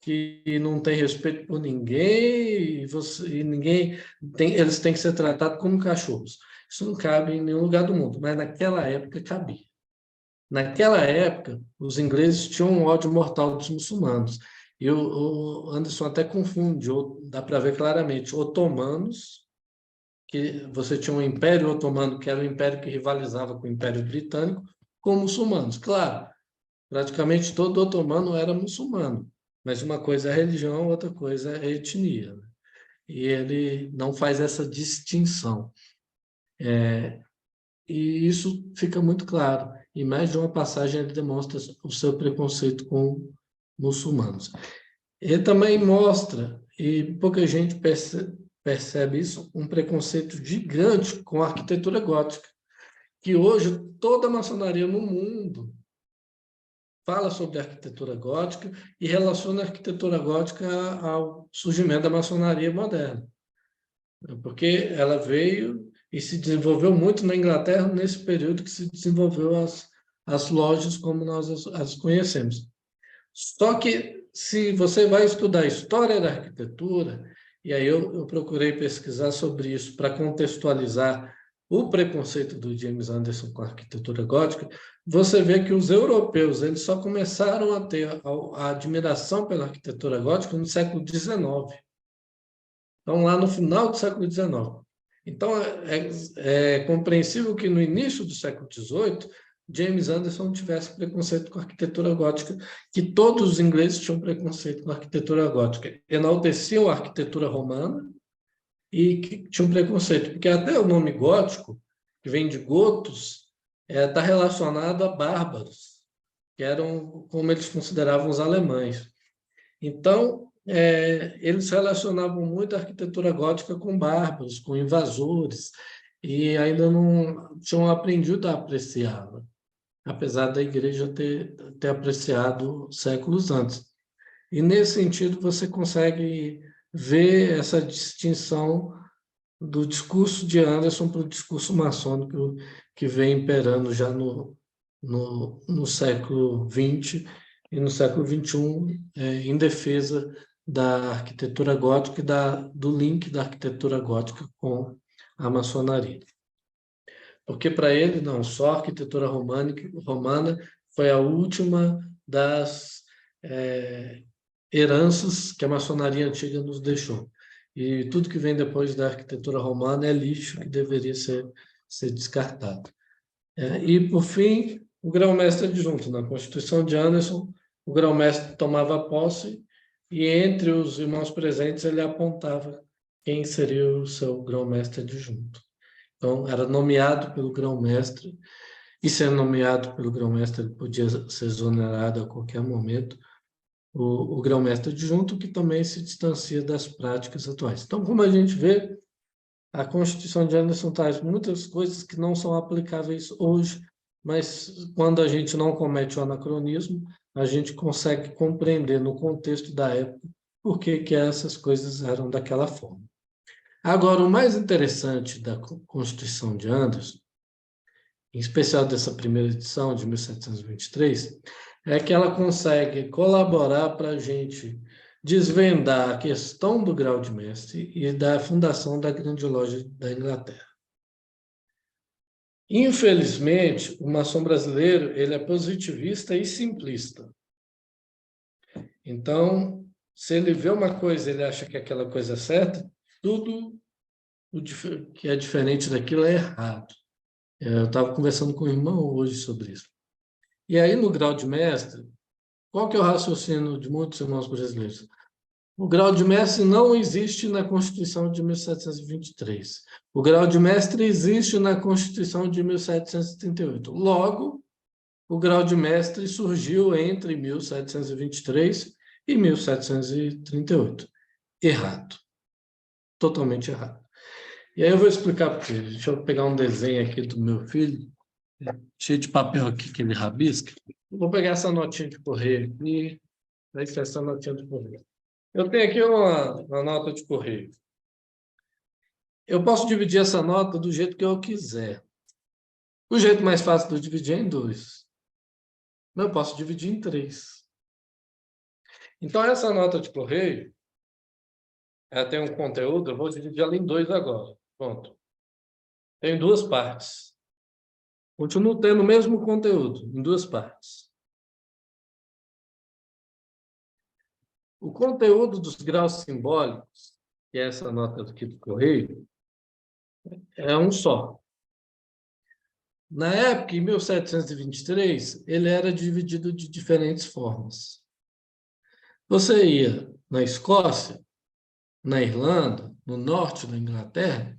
Speaker 3: que não têm respeito por ninguém, e ninguém tem, eles têm que ser tratados como cachorros. Isso não cabe em nenhum lugar do mundo, mas naquela época cabia. Naquela época, os ingleses tinham um ódio mortal dos muçulmanos. E o Anderson até confunde, dá para ver claramente, otomanos, que você tinha um Império Otomano, que era o império que rivalizava com o Império Britânico, com muçulmanos. Claro, praticamente todo otomano era muçulmano, mas uma coisa é religião, outra coisa é etnia, né? E ele não faz essa distinção. E isso fica muito claro. Em mais de uma passagem ele demonstra o seu preconceito com muçulmanos. Ele também mostra, e pouca gente percebe isso, um preconceito gigante com a arquitetura gótica, que hoje toda a maçonaria no mundo fala sobre a arquitetura gótica e relaciona a arquitetura gótica ao surgimento da maçonaria moderna, porque ela veio e se desenvolveu muito na Inglaterra nesse período que se desenvolveu as lojas como nós as conhecemos. Só que, se você vai estudar a história da arquitetura, e aí eu procurei pesquisar sobre isso para contextualizar o preconceito do James Anderson com a arquitetura gótica, você vê que os europeus eles só começaram a ter a admiração pela arquitetura gótica no século XIX. Então, lá no final do século XIX. Então, é compreensível que no início do século XVIII, James Anderson tivesse preconceito com a arquitetura gótica, que todos os ingleses tinham preconceito com a arquitetura gótica. Enalteciam a arquitetura romana e que tinham preconceito, porque até o nome gótico, que vem de gotos, está relacionado a bárbaros, que eram como eles consideravam os alemães. Então, eles relacionavam muito a arquitetura gótica com bárbaros, com invasores, e ainda não tinham aprendido a apreciá-la, apesar da igreja ter apreciado séculos antes. E, nesse sentido, você consegue ver essa distinção do discurso de Anderson para o discurso maçônico que vem imperando já no século XX e no século XXI, em defesa da arquitetura gótica e do link da arquitetura gótica com a maçonaria. Porque para ele, não, só a arquitetura romana foi a última das heranças que a maçonaria antiga nos deixou. E tudo que vem depois da arquitetura romana é lixo que deveria ser descartado. E, por fim, o grão-mestre adjunto. Na Constituição de Anderson, o grão-mestre tomava posse e, entre os irmãos presentes, ele apontava quem seria o seu grão-mestre adjunto. Então, era nomeado pelo grão-mestre, e sendo nomeado pelo grão-mestre, ele podia ser exonerado a qualquer momento, o grão-mestre adjunto, que também se distancia das práticas atuais. Então, como a gente vê, a Constituição de Anderson traz muitas coisas que não são aplicáveis hoje, mas quando a gente não comete o anacronismo, a gente consegue compreender no contexto da época por que essas coisas eram daquela forma. Agora, o mais interessante da Constituição de Anderson, em especial dessa primeira edição de 1723, é que ela consegue colaborar para a gente desvendar a questão do grau de mestre e da fundação da Grande Loja da Inglaterra. Infelizmente, o maçom brasileiro ele é positivista e simplista. Então, se ele vê uma coisa, ele acha que aquela coisa é certa, tudo que é diferente daquilo é errado. Eu estava conversando com o irmão hoje sobre isso. E aí, no grau de mestre, qual que é o raciocínio de muitos irmãos brasileiros? O grau de mestre não existe na Constituição de 1723. O grau de mestre existe na Constituição de 1738. Logo, o grau de mestre surgiu entre 1723 e 1738. Errado. Totalmente errado. E aí eu vou explicar para você. Deixa eu pegar um desenho aqui do meu filho, cheio de papel aqui que ele rabisca. Vou pegar essa notinha de correio aqui. Vai ser essa notinha de correio. Eu tenho aqui uma nota de correio. Eu posso dividir essa nota do jeito que eu quiser. O jeito mais fácil de dividir é em 2. Mas eu posso dividir em 3. Então, essa nota de correio, ela tem um conteúdo, eu vou dividir ela em 2 agora. Pronto. Tem 2 partes. Continuo tendo o mesmo conteúdo, em 2 partes. O conteúdo dos graus simbólicos, que é essa nota aqui do correio, é um só. Na época, em 1723, ele era dividido de diferentes formas. Você ia na Escócia, na Irlanda, no norte da Inglaterra,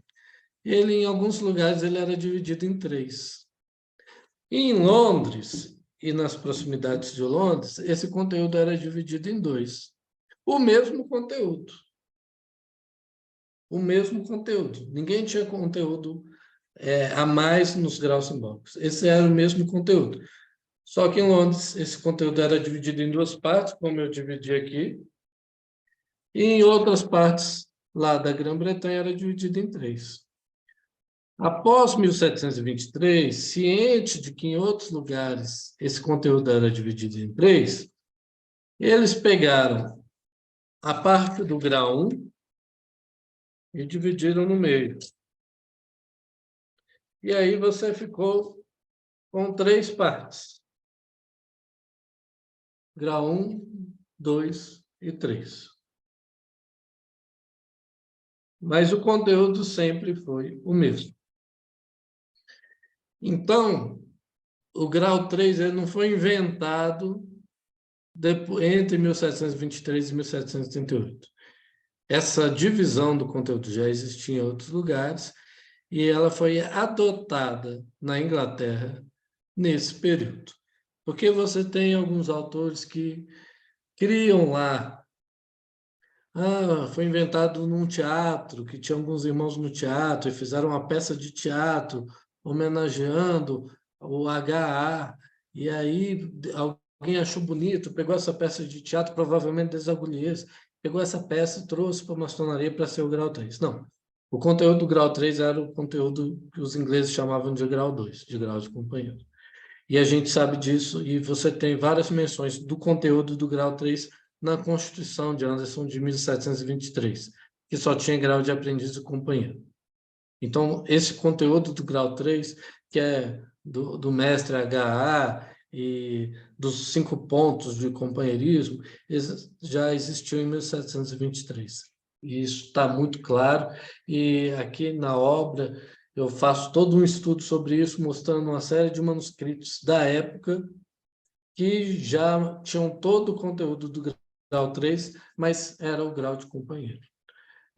Speaker 3: ele, em alguns lugares, ele era dividido em 3. E em Londres e nas proximidades de Londres, esse conteúdo era dividido em 2. O mesmo conteúdo. O mesmo conteúdo. Ninguém tinha conteúdo a mais nos graus simbólicos. Esse era o mesmo conteúdo. Só que em Londres, esse conteúdo era dividido em 2 partes, como eu dividi aqui. E em outras partes lá da Grã-Bretanha era dividido em 3. Após 1723, ciente de que em outros lugares esse conteúdo era dividido em 3, eles pegaram a parte do grau 1 e dividiram no meio. E aí você ficou com 3 partes. Grau 1, 2 e 3. Mas o conteúdo sempre foi o mesmo. Então, o grau 3 ele não foi inventado entre 1723 e 1738. Essa divisão do conteúdo já existia em outros lugares e ela foi adotada na Inglaterra nesse período. Porque você tem alguns autores que criam lá. Foi inventado num teatro, que tinha alguns irmãos no teatro, e fizeram uma peça de teatro homenageando o HA. E aí alguém achou bonito, pegou essa peça de teatro, provavelmente des Agulhês, pegou essa peça e trouxe para a maçonaria para ser o grau 3. Não. O conteúdo do grau 3 era o conteúdo que os ingleses chamavam de grau 2, de grau de companheiro. E a gente sabe disso, e você tem várias menções do conteúdo do grau 3 na Constituição de Anderson de 1723, que só tinha grau de aprendiz e companheiro. Então, esse conteúdo do grau 3, que é do mestre HA e dos 5 pontos de companheirismo, já existiu em 1723. E isso está muito claro, e aqui na obra eu faço todo um estudo sobre isso, mostrando uma série de manuscritos da época que já tinham todo o conteúdo do grau 3, mas era o grau de companheiro.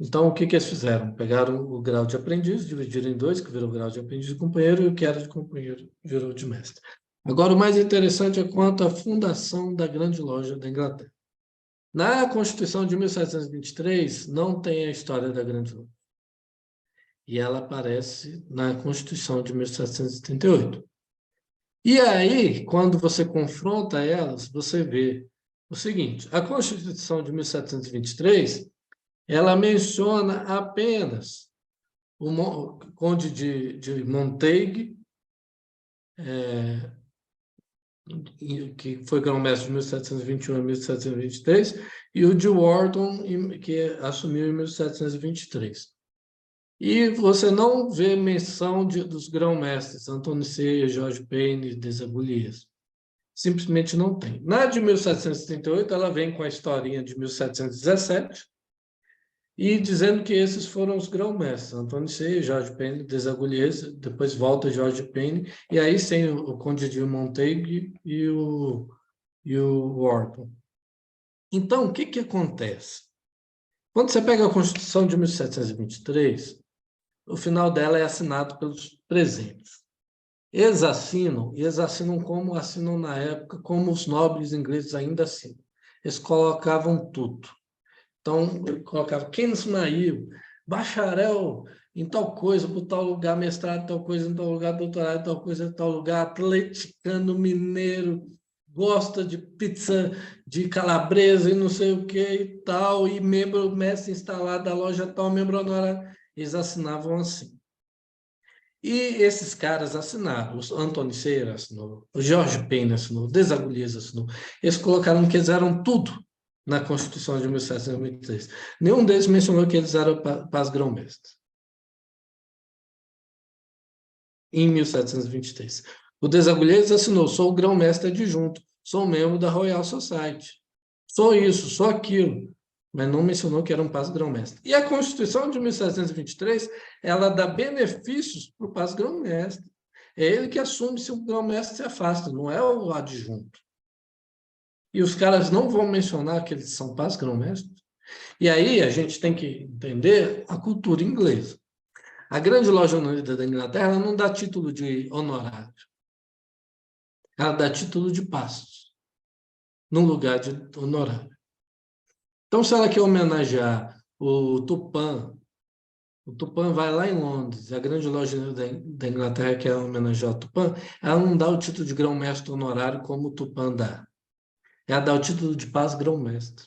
Speaker 3: Então, o que eles fizeram? Pegaram o grau de aprendiz, dividiram em 2, que virou o grau de aprendiz e companheiro, e o que era de companheiro virou de mestre. Agora, o mais interessante é quanto à fundação da Grande Loja da Inglaterra. Na Constituição de 1723, não tem a história da Grande Loja. E ela aparece na Constituição de 1738. E aí, quando você confronta elas, você vê o seguinte: a Constituição de 1723, ela menciona apenas o Conde de Montague, que foi grão-mestre de 1721 a 1723, e o de Wharton, que assumiu em 1723. E você não vê menção dos grão-mestres, Antônio Ceia, Jorge Payne, Desagulhas. Simplesmente não tem. Na de 1738, ela vem com a historinha de 1717 e dizendo que esses foram os grão-mestres, Antônio Ceia, Jorge Payne, Desagulhas, depois volta Jorge Payne, e aí tem o Conde de Montague e o Wharton. Então, o que acontece? Quando você pega a Constituição de 1723, o final dela é assinado pelos presentes. Eles assinam, e eles assinam como assinam na época, como os nobres ingleses ainda assinam. Eles colocavam tudo. Então, eu colocava Ken Ismail, bacharel em tal coisa, por tal lugar, mestrado em tal coisa, em tal lugar, doutorado em tal coisa, em tal lugar, atleticano, mineiro, gosta de pizza de calabresa e não sei o que e tal, e membro, mestre instalado da loja tal, membro honorário. Eles assinavam assim. E esses caras assinaram, o Antônio Seira assinou, o Jorge Pena assinou, o Desagulhês assinou. Eles colocaram que eles eram tudo na Constituição de 1723. Nenhum deles mencionou que eles eram paz-grão-mestres. Em 1723. O Desagulhês assinou, sou o grão-mestre adjunto, sou membro da Royal Society. Sou isso, sou aquilo. Mas não mencionou que era um paz-grão-mestre. E a Constituição de 1723, ela dá benefícios para o paz-grão-mestre. É ele que assume se o grão-mestre se afasta, não é o adjunto. E os caras não vão mencionar que eles são paz-grão-mestres. E aí a gente tem que entender a cultura inglesa. A Grande Loja Unida da Inglaterra não dá título de honorário. Ela dá título de pastos, no lugar de honorário. Então, se ela quer homenagear o Tupã vai lá em Londres, a Grande Loja da Inglaterra quer homenagear o Tupã, ela não dá o título de grão-mestre honorário como o Tupã dá. Ela dá o título de paz-grão-mestre.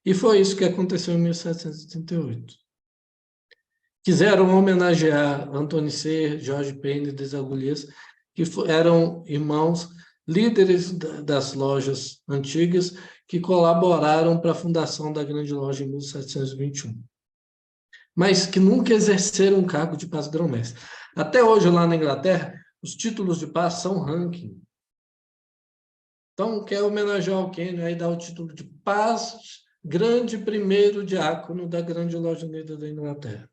Speaker 3: E foi isso que aconteceu em 1738. Quiseram homenagear Antônio C., Jorge Pena e Desagulhês, que eram irmãos líderes das lojas antigas que colaboraram para a fundação da Grande Loja em 1721, mas que nunca exerceram um cargo de paz-grão-mestre. Até hoje, lá na Inglaterra, os títulos de paz são ranking. Então, quer homenagear alguém, aí dá o título de paz, grande primeiro diácono da Grande Loja Unida da Inglaterra.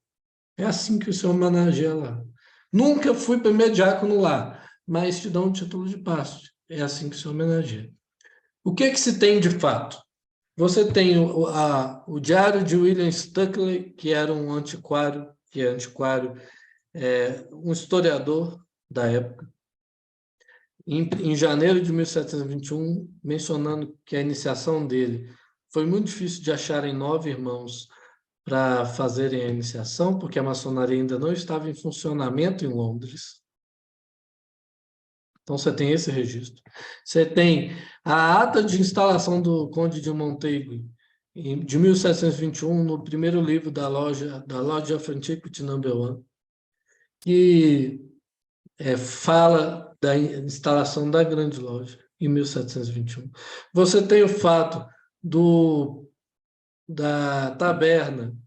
Speaker 3: É assim que se homenageia lá. Nunca fui primeiro diácono lá, mas te dão um título de pasto. É assim que se homenageia. O que se tem de fato? Você tem o Diário de William Stuckley, que era um antiquário, um historiador da época, em janeiro de 1721, mencionando que a iniciação dele foi muito difícil de acharem 9 irmãos para fazerem a iniciação, porque a maçonaria ainda não estava em funcionamento em Londres. Então, você tem esse registro. Você tem a ata de instalação do Conde de Montego, de 1721, no primeiro livro da Lodge of Antiquity No. 1, que fala da instalação da Grande Loja, em 1721. Você tem o fato da taberna,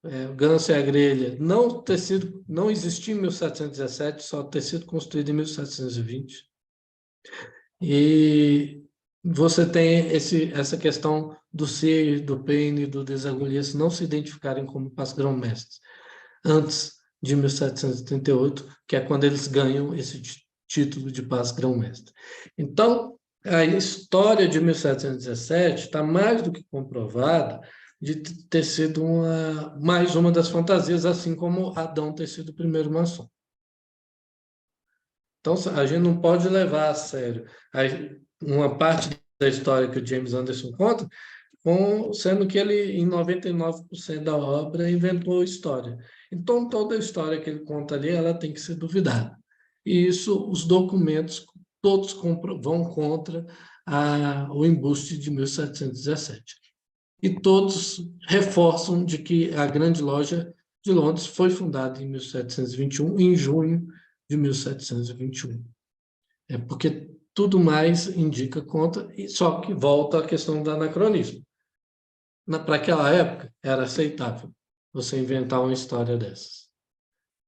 Speaker 3: o Ganso e a Grelha, não existir em 1717, só ter sido construído em 1720. E você tem essa questão do Seir, do Payne e do Desagulhês não se identificarem como paz-grão-mestres antes de 1738, que é quando eles ganham esse título de paz-grão-mestre. Então, a história de 1717 está mais do que comprovada de ter sido mais uma das fantasias, assim como Adão ter sido o primeiro maçom. Então, a gente não pode levar a sério uma parte da história que o James Anderson conta, sendo que ele, em 99% da obra, inventou história. Então, toda a história que ele conta ali, ela tem que ser duvidada. E isso, os documentos, todos vão contra o embuste de 1717. E todos reforçam de que a Grande Loja de Londres foi fundada em 1721, em junho de 1721. É porque tudo mais indica contra, só que volta à questão do anacronismo. Para aquela época, era aceitável você inventar uma história dessas.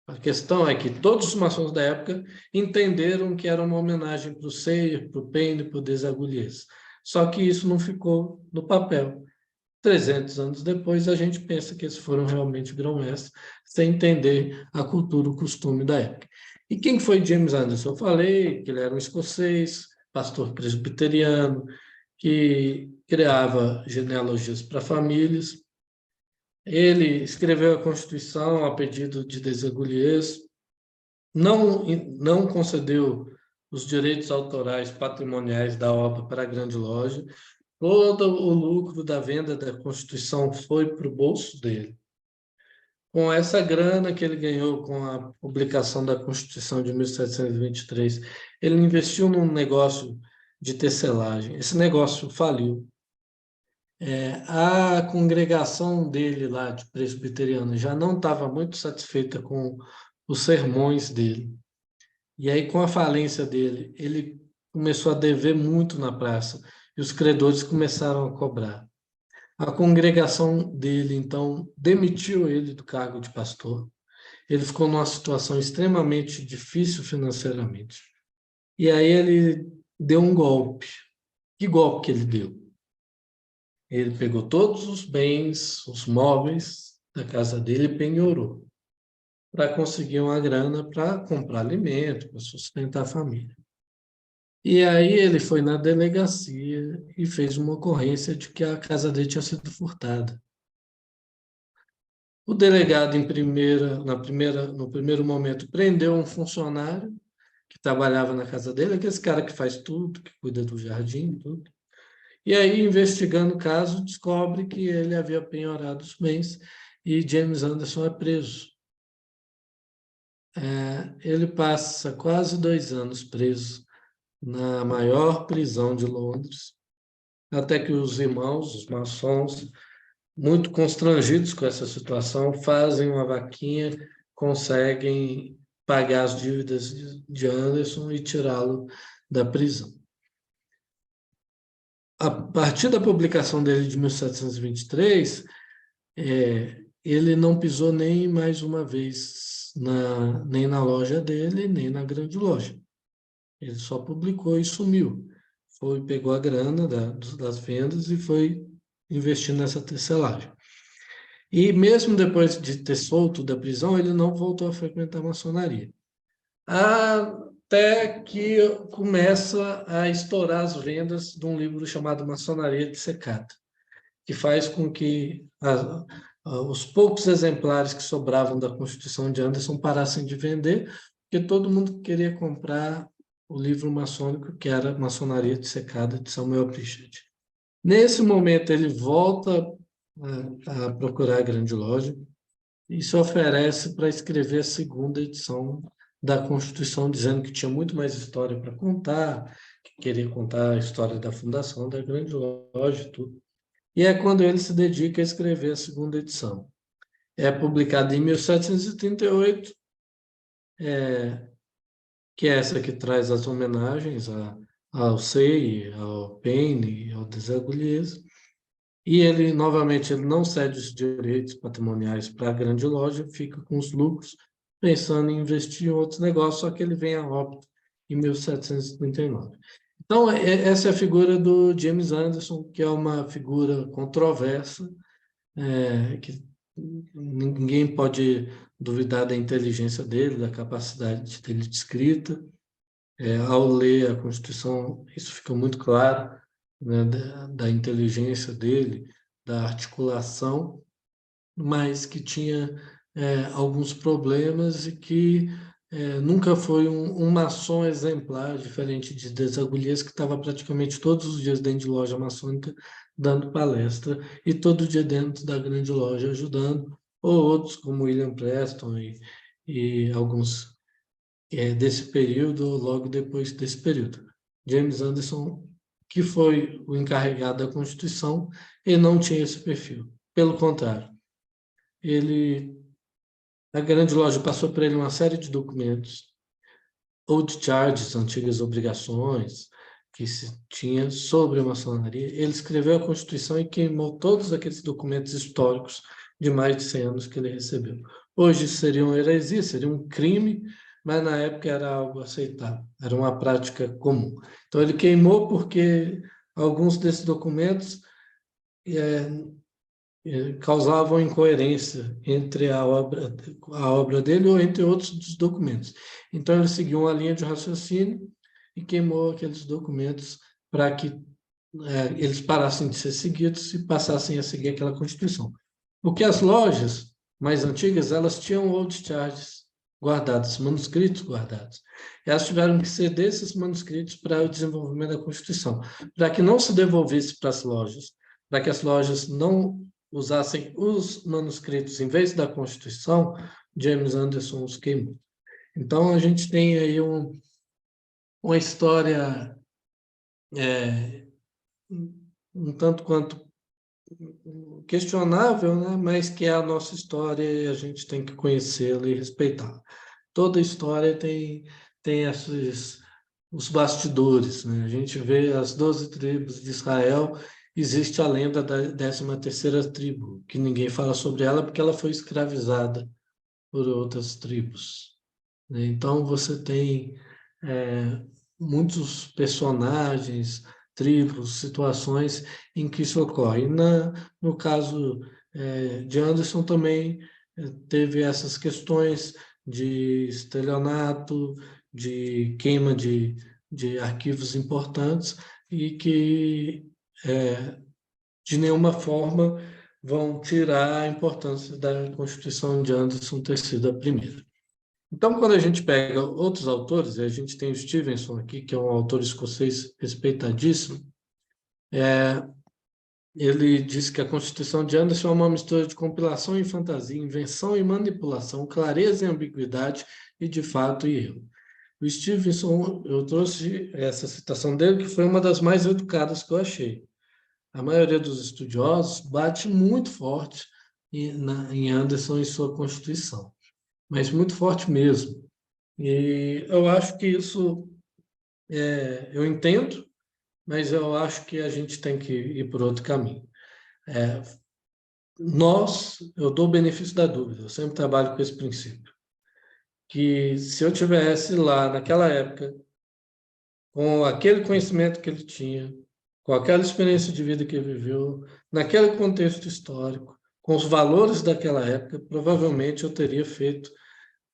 Speaker 3: A questão é que todos os maçons da época entenderam que era uma homenagem para o Seir, para o Payne, para o Desagulhês. Só que isso não ficou no papel. 300 anos depois, a gente pensa que eles foram realmente grão-mestres, sem entender a cultura, o costume da época. E quem foi James Anderson? Eu falei que ele era um escocês, pastor presbiteriano, que criava genealogias para famílias. Ele escreveu a Constituição a pedido de Desaguliers, não concedeu os direitos autorais patrimoniais da obra para a Grande Loja. Todo o lucro da venda da Constituição foi para o bolso dele. Com essa grana que ele ganhou com a publicação da Constituição de 1723, ele investiu num negócio de tecelagem. Esse negócio faliu. A congregação dele lá, de presbiteriana, já não estava muito satisfeita com os sermões dele. E aí, com a falência dele, ele começou a dever muito na praça e os credores começaram a cobrar. A congregação dele, então, demitiu ele do cargo de pastor. Ele ficou numa situação extremamente difícil financeiramente. E aí ele deu um golpe. Que golpe que ele deu? Ele pegou todos os bens, os móveis da casa dele e penhorou para conseguir uma grana para comprar alimento, para sustentar a família. E aí ele foi na delegacia e fez uma ocorrência de que a casa dele tinha sido furtada. O delegado, no primeiro momento, prendeu um funcionário que trabalhava na casa dele, aquele cara que faz tudo, que cuida do jardim, tudo. E aí, investigando o caso, descobre que ele havia penhorado os bens e James Anderson é preso. Ele passa quase 2 anos preso na maior prisão de Londres, até que os irmãos, os maçons, muito constrangidos com essa situação, fazem uma vaquinha, conseguem pagar as dívidas de Anderson e tirá-lo da prisão. A partir da publicação dele de 1723, ele não pisou nem mais uma vez nem na loja dele, nem na Grande Loja. Ele só publicou e sumiu. Pegou a grana das vendas e foi investir nessa tecelagem. E mesmo depois de ter solto da prisão, ele não voltou a frequentar a maçonaria. Até que começa a estourar as vendas de um livro chamado Maçonaria Dissecada, que faz com que os poucos exemplares que sobravam da Constituição de Anderson parassem de vender, porque todo mundo queria comprar o livro maçônico, que era Maçonaria Dissecada, de Samuel Pritchard. Nesse momento, ele volta a procurar a Grande Loja e se oferece para escrever a segunda edição da Constituição, dizendo que tinha muito mais história para contar, que queria contar a história da fundação da Grande Loja e tudo. E é quando ele se dedica a escrever a segunda edição. É publicada em 1738, que é essa que traz as homenagens ao Say, ao Paine, ao Desaguliers. E ele, novamente, ele não cede os direitos patrimoniais para a Grande Loja, fica com os lucros, pensando em investir em outros negócios, só que ele vem a óbito em 1739. Então, essa é a figura do James Anderson, que é uma figura controversa, que ninguém pode duvidar da inteligência dele, da capacidade dele de escrita. Ao ler a Constituição, isso fica muito claro, né, da inteligência dele, da articulação, mas que tinha alguns problemas e que nunca foi um maçom exemplar, diferente de Desaguliers, que estava praticamente todos os dias dentro de loja maçônica dando palestra e todo dia dentro da Grande Loja ajudando, ou outros como William Preston e alguns desse período, logo depois desse período. James Anderson, que foi o encarregado da Constituição, ele não tinha esse perfil. Pelo contrário, a Grande Loja passou para ele uma série de documentos, old charges, antigas obrigações que se tinha sobre a maçonaria. Ele escreveu a Constituição e queimou todos aqueles documentos históricos de mais de 100 anos que ele recebeu. Hoje seria uma heresia, seria um crime, mas na época era algo aceitável, era uma prática comum. Então ele queimou porque alguns desses documentos causavam incoerência entre a obra dele ou entre outros dos documentos. Então ele seguiu uma linha de raciocínio e queimou aqueles documentos para que eles parassem de ser seguidos e passassem a seguir aquela Constituição. Porque as lojas mais antigas, elas tinham old charges guardados, manuscritos guardados. Elas tiveram que ceder esses manuscritos para o desenvolvimento da Constituição, para que não se devolvesse para as lojas, para que as lojas não usassem os manuscritos em vez da Constituição. James Anderson os queimou. Então, a gente tem aí uma história um tanto quanto questionável, né? Mas que é a nossa história e a gente tem que conhecê-la e respeitá-la. Toda história tem os bastidores, né? A gente vê as 12 tribos de Israel, existe a lenda da 13ª tribo, que ninguém fala sobre ela porque ela foi escravizada por outras tribos, né? Então, você tem muitos personagens, tribos, situações em que isso ocorre. No caso de Anderson também teve essas questões de estelionato, de queima de arquivos importantes e que de nenhuma forma vão tirar a importância da Constituição de Anderson ter sido a primeira. Então, quando a gente pega outros autores, a gente tem o Stevenson aqui, que é um autor escocês respeitadíssimo, ele diz que a Constituição de Anderson é uma mistura de compilação e fantasia, invenção e manipulação, clareza e ambiguidade, e de fato e erro. O Stevenson, eu trouxe essa citação dele, que foi uma das mais educadas que eu achei. A maioria dos estudiosos bate muito forte em Anderson e sua Constituição, mas muito forte mesmo. E eu acho que isso, eu entendo, mas eu acho que a gente tem que ir por outro caminho. Eu dou o benefício da dúvida, eu sempre trabalho com esse princípio, que se eu tivesse lá naquela época, com aquele conhecimento que ele tinha, com aquela experiência de vida que ele viveu, naquele contexto histórico, com os valores daquela época, provavelmente eu teria feito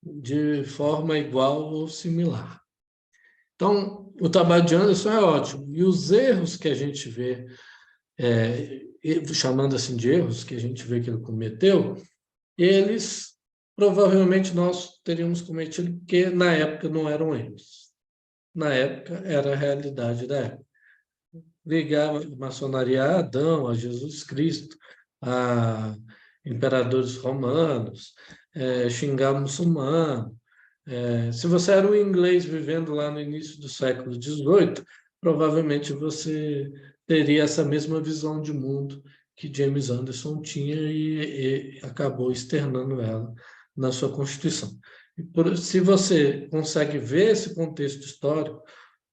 Speaker 3: de forma igual ou similar. Então, o trabalho de Anderson é ótimo. E os erros que a gente vê, chamando assim de erros, que a gente vê que ele cometeu, eles provavelmente nós teríamos cometido, porque na época não eram erros. Na época era a realidade da época. Ligar a maçonaria a Adão, a Jesus Cristo, a imperadores romanos, xingar muçulmano. Se você era um inglês vivendo lá no início do século XVIII, provavelmente você teria essa mesma visão de mundo que James Anderson tinha e acabou externando ela na sua Constituição. Se você consegue ver esse contexto histórico,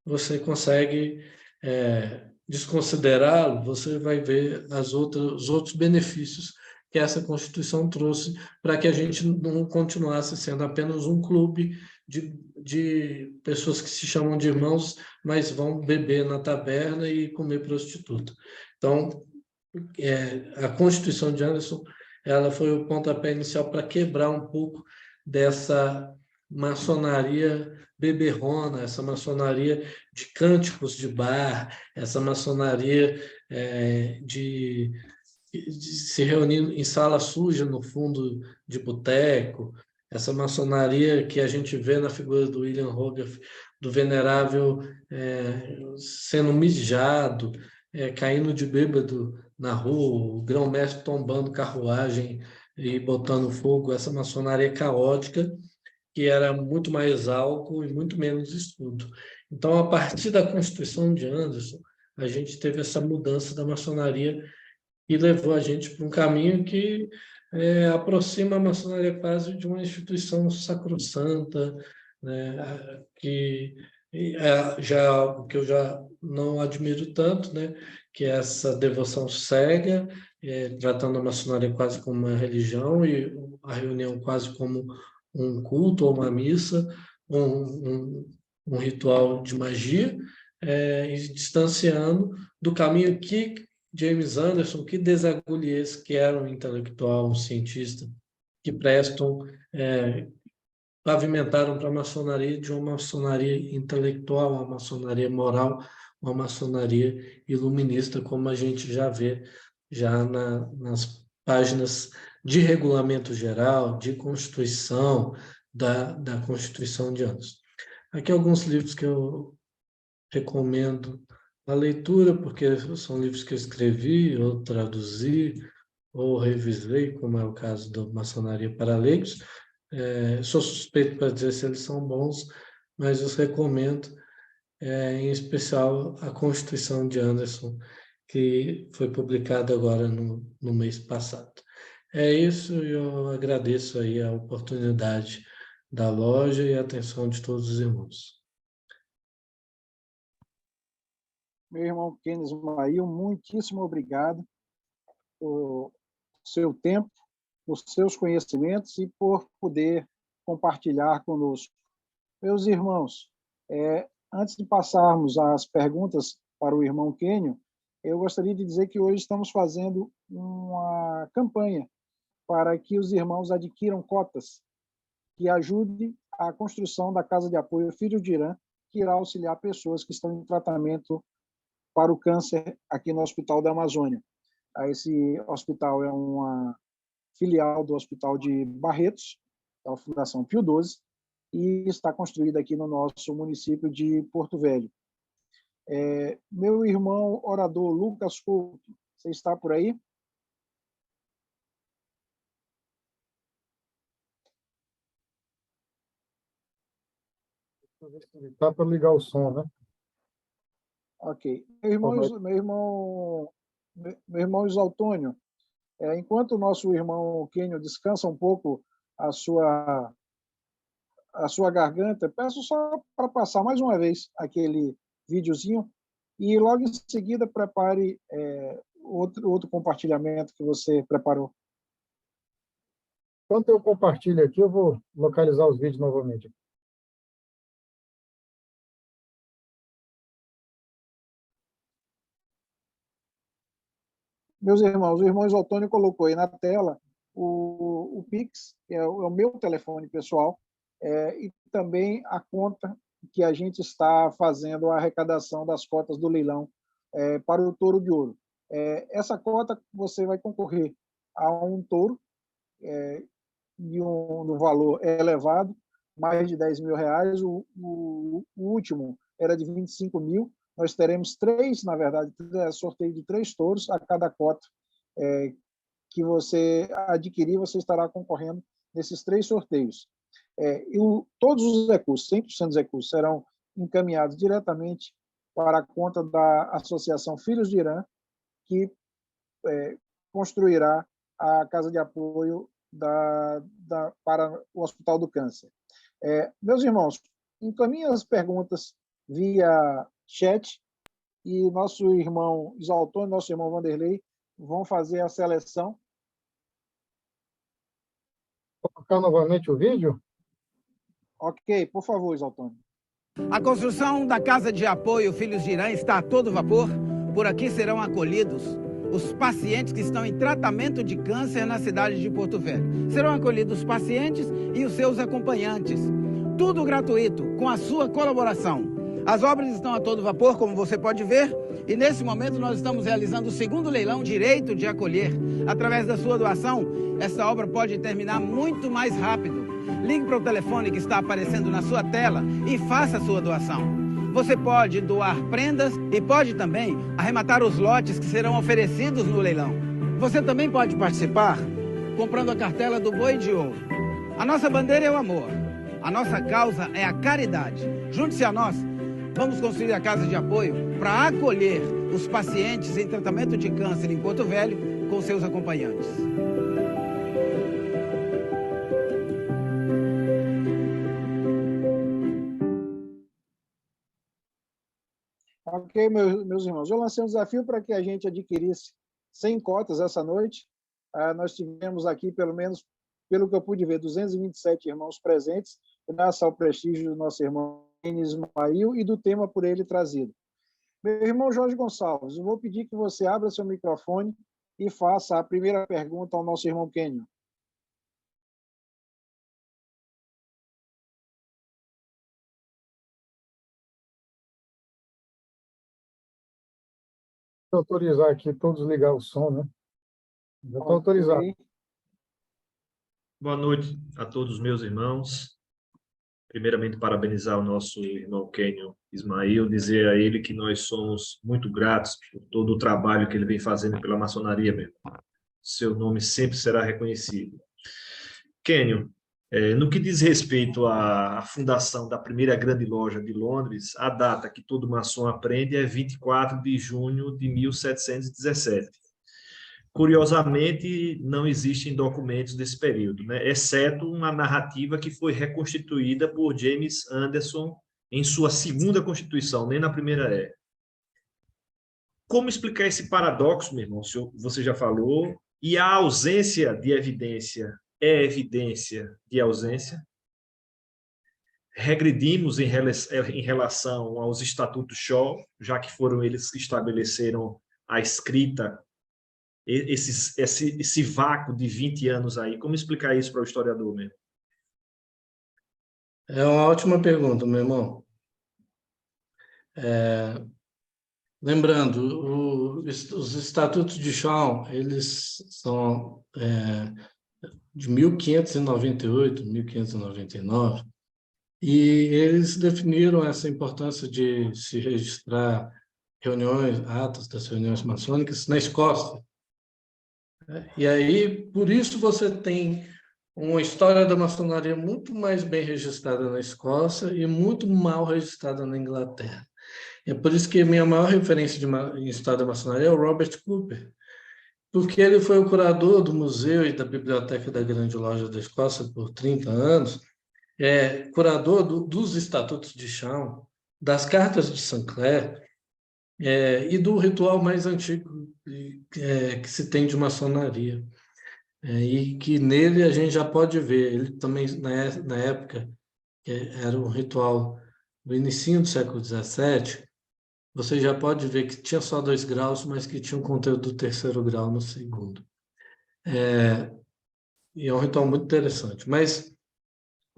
Speaker 3: você consegue desconsiderá-lo, você vai ver os outros benefícios que essa Constituição trouxe para que a gente não continuasse sendo apenas um clube de pessoas que se chamam de irmãos, mas vão beber na taberna e comer prostituta. Então, a Constituição de Anderson, ela foi o pontapé inicial para quebrar um pouco dessa maçonaria beberrona, essa maçonaria de cânticos de bar, essa maçonaria de se reunir em sala suja no fundo de boteco, essa maçonaria que a gente vê na figura do William Hogarth, do venerável sendo mijado, caindo de bêbado na rua, o grão-mestre tombando carruagem e botando fogo, essa maçonaria caótica, que era muito mais álcool e muito menos estudo. Então, a partir da Constituição de Anderson, a gente teve essa mudança da maçonaria e levou a gente para um caminho que aproxima a maçonaria quase de uma instituição sacrossanta, né, que já é algo que eu já não admiro tanto, né, que é essa devoção cega, tratando a maçonaria quase como uma religião e a reunião quase como um culto ou uma missa, um ritual de magia, e distanciando do caminho que James Anderson, que Desagulhes, que era um intelectual, um cientista, que pavimentaram para a maçonaria de uma maçonaria intelectual, uma maçonaria moral, uma maçonaria iluminista, como a gente já vê já nas páginas de regulamento geral, de Constituição, da Constituição de Anos. Aqui alguns livros que eu recomendo a leitura, porque são livros que eu escrevi, ou traduzi, ou revisei, como é o caso do Maçonaria para Leigos. Sou suspeito para dizer se eles são bons, mas os recomendo, em especial a Constituição de Anderson, que foi publicada agora no mês passado. É isso, eu agradeço aí a oportunidade da loja e a atenção de todos os irmãos.
Speaker 1: Meu irmão Kênis Mail, muitíssimo obrigado por seu tempo, por seus conhecimentos e por poder compartilhar conosco. Meus irmãos, antes de passarmos às perguntas para o irmão Kênio, eu gostaria de dizer que hoje estamos fazendo uma campanha para que os irmãos adquiram cotas que ajudem a construção da Casa de Apoio Filhos de Irã, que irá auxiliar pessoas que estão em tratamento para o câncer aqui no Hospital da Amazônia. Esse hospital é uma filial do Hospital de Barretos, da Fundação Pio XII, e está construída aqui no nosso município de Porto Velho. Meu irmão orador Lucas Couto, você está por aí?
Speaker 2: Está para ligar o som, né?
Speaker 1: Ok. Meu irmão Isалтônio, enquanto o nosso irmão Kênio descansa um pouco a sua garganta, peço só para passar mais uma vez aquele videozinho e logo em seguida prepare outro compartilhamento que você preparou.
Speaker 2: Enquanto eu compartilho aqui, eu vou localizar os vídeos novamente.
Speaker 1: Meus irmãos, o irmão Isалтônio colocou aí na tela o Pix, que é o meu telefone pessoal, e também a conta que a gente está fazendo a arrecadação das cotas do leilão para o Touro de Ouro. Essa cota você vai concorrer a um touro de um valor elevado, mais de 10 mil reais. O último era de 25 mil. Nós teremos três, na verdade, sorteio de 3 touros a cada cota que você adquirir, você estará concorrendo nesses 3 sorteios. Todos os recursos, 100% dos recursos, serão encaminhados diretamente para a conta da Associação Filhos de Irã, que construirá a casa de apoio para o Hospital do Câncer. Meus irmãos, encaminhem as perguntas via chat e nosso irmão Isалтônio, nosso irmão Vanderlei, vão fazer a seleção.
Speaker 2: Vou colocar novamente o vídeo?
Speaker 1: Ok, por favor, Isалтônio.
Speaker 4: A construção da Casa de Apoio Filhos de Irã está a todo vapor. Por aqui serão acolhidos os pacientes que estão em tratamento de câncer na cidade de Porto Velho. Serão acolhidos os pacientes e os seus acompanhantes. Tudo gratuito, com a sua colaboração. As obras estão a todo vapor, como você pode ver, e nesse momento nós estamos realizando o segundo leilão Direito de Acolher. Através da sua doação, essa obra pode terminar muito mais rápido. Ligue para o telefone que está aparecendo na sua tela e faça a sua doação. Você pode doar prendas e pode também arrematar os lotes que serão oferecidos no leilão. Você também pode participar comprando a cartela do Boi de Ouro. A nossa bandeira é o amor. A nossa causa é a caridade. Junte-se a nós. Vamos construir a casa de apoio para acolher os pacientes em tratamento de câncer em Porto Velho com seus acompanhantes.
Speaker 1: Ok, meus irmãos. Eu lancei um desafio para que a gente adquirisse 100 cotas essa noite. Nós tivemos aqui, pelo menos, pelo que eu pude ver, 227 irmãos presentes, graças ao prestígio do nosso irmão Ismael e do tema por ele trazido. Meu irmão Jorge Gonçalves, eu vou pedir que você abra seu microfone e faça a primeira pergunta ao nosso irmão Kênio.
Speaker 2: autorizar aqui todos ligar o som, né? Já está autorizado.
Speaker 5: Boa noite a todos os meus irmãos. Primeiramente, parabenizar o nosso irmão Kênio Ismael, dizer a ele que nós somos muito gratos por todo o trabalho que ele vem fazendo pela maçonaria mesmo. Seu nome sempre será reconhecido. Kênio, no que diz respeito à fundação da primeira grande loja de Londres, a data que todo maçom aprende é 24 de junho de 1717. Curiosamente, não existem documentos desse período, né? Exceto uma narrativa que foi reconstituída por James Anderson em sua segunda Constituição, nem na primeira é. Como explicar esse paradoxo, meu irmão? Você já falou, e a ausência de evidência é evidência de ausência? Regredimos em relação aos estatutos Shaw, já que foram eles que estabeleceram a escrita, esse vácuo de 20 anos aí. Como explicar isso para o historiador mesmo?
Speaker 3: É uma ótima pergunta, meu irmão. Lembrando, os estatutos de Shaw, eles são de 1598, 1599, e eles definiram essa importância de se registrar reuniões, atos das reuniões maçônicas na Escócia. E aí, por isso você tem uma história da maçonaria muito mais bem registrada na Escócia e muito mal registrada na Inglaterra. É por isso que minha maior referência em história da maçonaria é o Robert Cooper, porque ele foi o curador do museu e da biblioteca da Grande Loja da Escócia por 30 anos, curador dos estatutos de Shaw, das cartas de Sinclair, e do ritual mais antigo que se tem de maçonaria. E que nele a gente já pode ver, ele também, na época, era um ritual do início do século XVII, você já pode ver que tinha só 2 graus, mas que tinha um conteúdo do 3º grau no segundo. E é um ritual muito interessante. Mas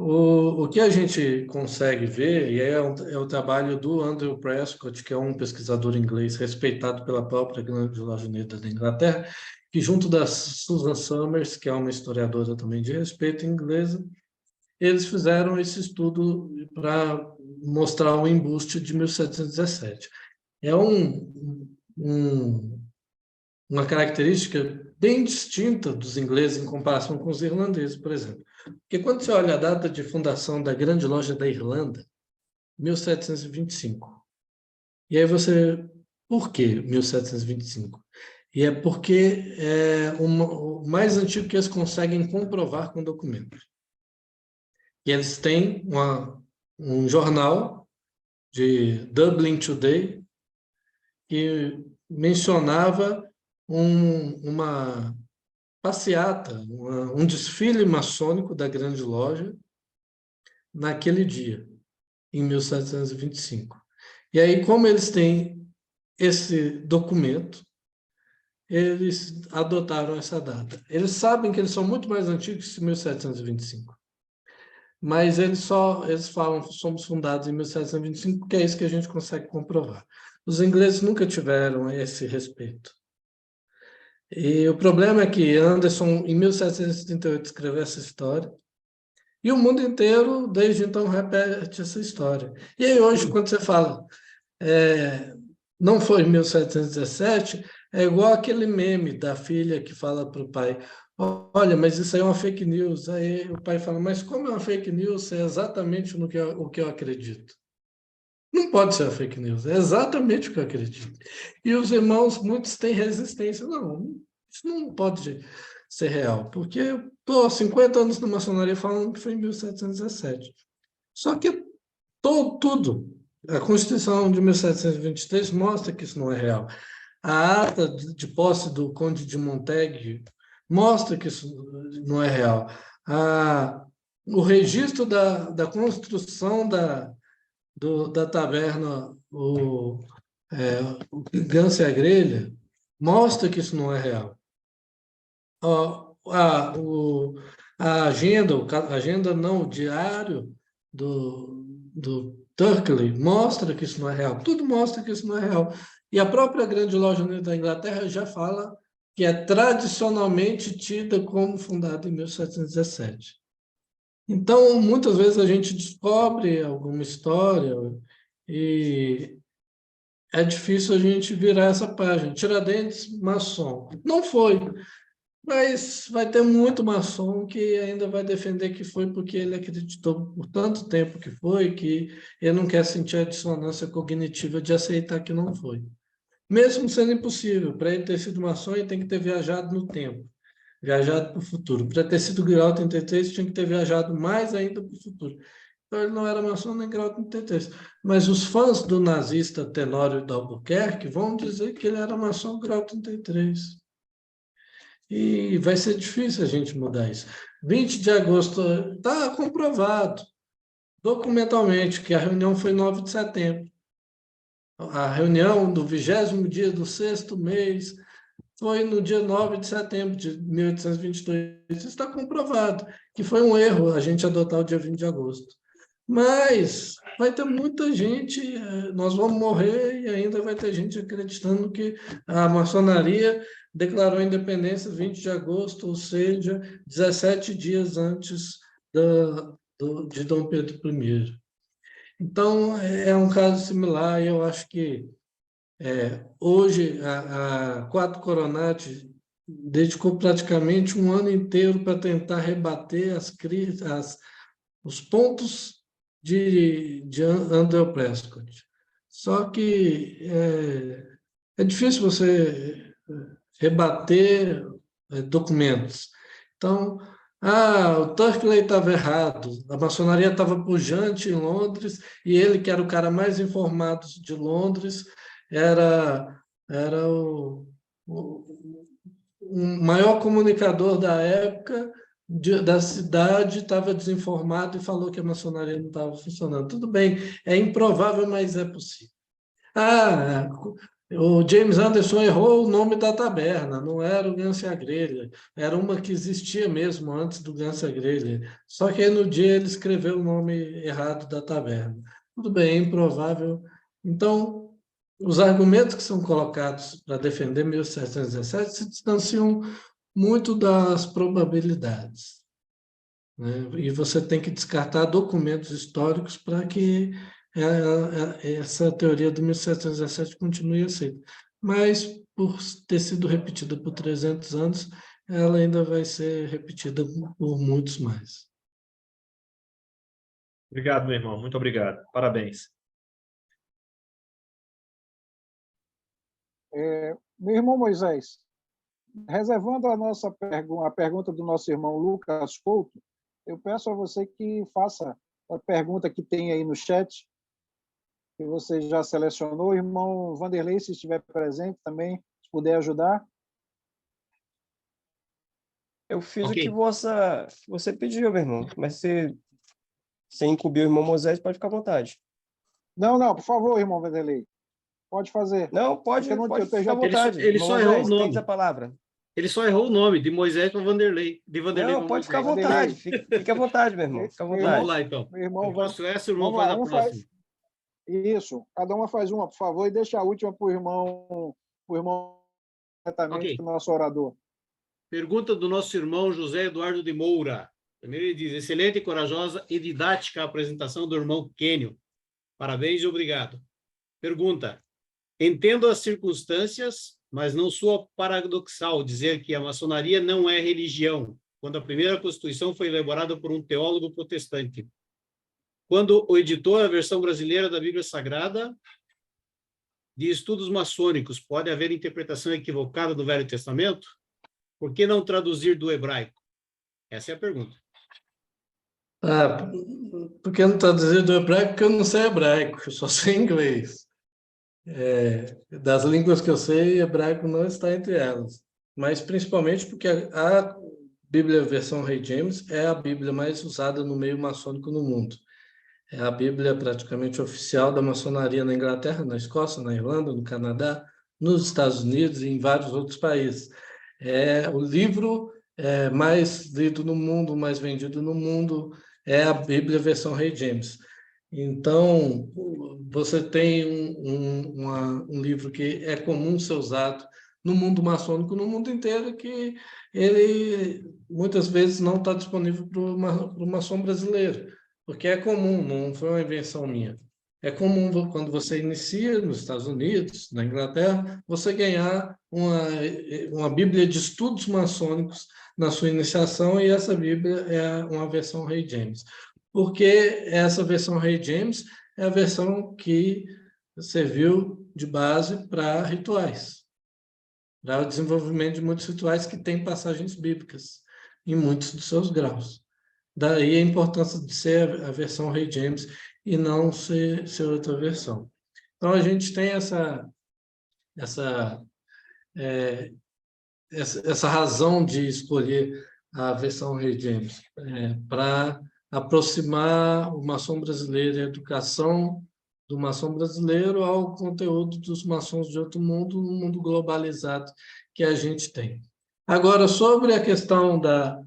Speaker 3: o que a gente consegue ver, e é o trabalho do Andrew Prescott, que é um pesquisador inglês respeitado pela própria Grande Loja Unida da Inglaterra, que junto da Susan Summers, que é uma historiadora também de respeito inglesa, eles fizeram esse estudo para mostrar o embuste de 1717. É uma característica bem distinta dos ingleses em comparação com os irlandeses, por exemplo. Porque quando você olha a data de fundação da Grande Loja da Irlanda, 1725. E aí por que 1725? E é porque é o mais antigo que eles conseguem comprovar com documentos. E eles têm um jornal de Dublin Today que mencionava uma passeata, um desfile maçônico da Grande Loja naquele dia, em 1725. E aí, como eles têm esse documento, eles adotaram essa data. Eles sabem que eles são muito mais antigos que 1725. Mas eles falam que somos fundados em 1725, porque é isso que a gente consegue comprovar. Os ingleses nunca tiveram esse respeito. E o problema é que Anderson, em 1738, escreveu essa história, e o mundo inteiro, desde então, repete essa história. E aí, hoje, quando você fala, não foi em 1717, é igual aquele meme da filha que fala para o pai, olha, mas isso aí é uma fake news. Aí o pai fala, mas como é uma fake news? É exatamente o que eu acredito. Não pode ser a fake news, é exatamente o que eu acredito. E os irmãos, muitos têm resistência. Não, isso não pode ser real, porque eu estou 50 anos na maçonaria falando que foi em 1717. Só que tudo, a Constituição de 1723 mostra que isso não é real. A ata de posse do Conde de Montague mostra que isso não é real. O registro da construção da taverna, o Ganso e a Grelha, mostra que isso não é real. O diário do Turkley mostra que isso não é real. Tudo mostra que isso não é real. E a própria Grande Loja Unida da Inglaterra já fala que é tradicionalmente tida como fundada em 1717. Então, muitas vezes a gente descobre alguma história e é difícil a gente virar essa página. Tiradentes, maçom. Não foi, mas vai ter muito maçom que ainda vai defender que foi porque ele acreditou por tanto tempo que foi, que ele não quer sentir a dissonância cognitiva de aceitar que não foi. Mesmo sendo impossível, para ele ter sido maçom, ele tem que ter viajado no tempo, viajado para o futuro. Para ter sido grau 33, tinha que ter viajado mais ainda para o futuro. Então, ele não era maçom nem grau 33. Mas os fãs do nazista Tenório de Albuquerque vão dizer que ele era maçom grau 33. E vai ser difícil a gente mudar isso. 20 de agosto, está comprovado documentalmente que a reunião foi 9 de setembro. A reunião do 20º dia do 6º mês foi no dia 9 de setembro de 1822. Isso está comprovado, que foi um erro a gente adotar o dia 20 de agosto. Mas vai ter muita gente, nós vamos morrer e ainda vai ter gente acreditando que a maçonaria declarou a independência 20 de agosto, ou seja, 17 dias antes de Dom Pedro I. Então, é um caso similar, e eu acho que hoje a Quatro Coronati dedicou praticamente um ano inteiro para tentar rebater os pontos de Andrew Prescott. Só que é difícil você rebater documentos. Então, o Turkley estava errado, a maçonaria estava pujante em Londres, e ele, que era o cara mais informado de Londres, era o maior comunicador da época, da cidade, estava desinformado e falou que a maçonaria não estava funcionando. Tudo bem, é improvável, mas é possível. O James Anderson errou o nome da taberna, não era o Ganso e a Grelha, era uma que existia mesmo antes do Ganso e a Grelha, só que aí no dia ele escreveu o nome errado da taberna. Tudo bem, é improvável. Então, os argumentos que são colocados para defender 1717 se distanciam muito das probabilidades, né? E você tem que descartar documentos históricos para que essa teoria do 1717 continue aceita. Mas, por ter sido repetida por 300 anos, ela ainda vai ser repetida por muitos mais.
Speaker 5: Obrigado, meu irmão. Muito obrigado. Parabéns.
Speaker 1: Meu irmão Moisés, reservando a pergunta do nosso irmão Lucas Couto, eu peço a você que faça a pergunta que tem aí no chat, que você já selecionou. Irmão Vanderlei, se estiver presente também, se puder ajudar.
Speaker 6: Eu fiz o que você pediu, meu irmão, mas se incumbiu o irmão Moisés, pode ficar à vontade.
Speaker 1: Não, por favor, irmão Vanderlei. Pode fazer.
Speaker 6: Não, pode ficar à vontade.
Speaker 7: Ele só errou o nome.
Speaker 6: A palavra.
Speaker 7: Ele só errou o nome, de Moisés para Vanderlei. De Vanderlei
Speaker 6: não, pode ficar à vontade. Fique à vontade, meu irmão. Fica à vontade.
Speaker 7: Vamos lá, então.
Speaker 1: Meu irmão,
Speaker 7: eu faço essa, o irmão faz a próxima.
Speaker 1: Isso. Cada uma faz uma, por favor, e deixa a última para o irmão diretamente, okay, para o nosso orador.
Speaker 7: Pergunta do nosso irmão José Eduardo de Moura. Primeiro ele diz: excelente, corajosa e didática a apresentação do irmão Quênio. Parabéns e obrigado. Pergunta: entendo as circunstâncias, mas não soa paradoxal dizer que a maçonaria não é religião, quando a primeira Constituição foi elaborada por um teólogo protestante. Quando o editor, a versão brasileira da Bíblia Sagrada, de estudos maçônicos, pode haver interpretação equivocada do Velho Testamento? Por que não traduzir do hebraico? Essa é a pergunta.
Speaker 3: Por que não traduzir do hebraico? Porque eu não sei hebraico, eu só sei inglês. Das línguas que eu sei, hebraico não está entre elas. Mas principalmente porque a Bíblia versão Rei James é a Bíblia mais usada no meio maçônico no mundo. É a Bíblia praticamente oficial da maçonaria na Inglaterra, na Escócia, na Irlanda, no Canadá, nos Estados Unidos e em vários outros países. É o livro mais lido no mundo, mais vendido no mundo, é a Bíblia versão Rei James. Então, você tem um livro que é comum ser usado no mundo maçônico, no mundo inteiro, que ele muitas vezes não está disponível para o maçom brasileiro, porque é comum, não foi uma invenção minha. É comum, quando você inicia nos Estados Unidos, na Inglaterra, você ganhar uma Bíblia de estudos maçônicos na sua iniciação, e essa Bíblia é uma versão Rei James. Porque essa versão Rei James é a versão que serviu de base para rituais, para o desenvolvimento de muitos rituais que têm passagens bíblicas em muitos dos seus graus. Daí a importância de ser a versão Rei James e não ser outra versão. Então, a gente tem essa razão de escolher a versão Rei James para aproximar o maçom brasileiro e a educação do maçom brasileiro ao conteúdo dos maçons de outro mundo, no mundo globalizado que a gente tem. Agora, sobre a questão da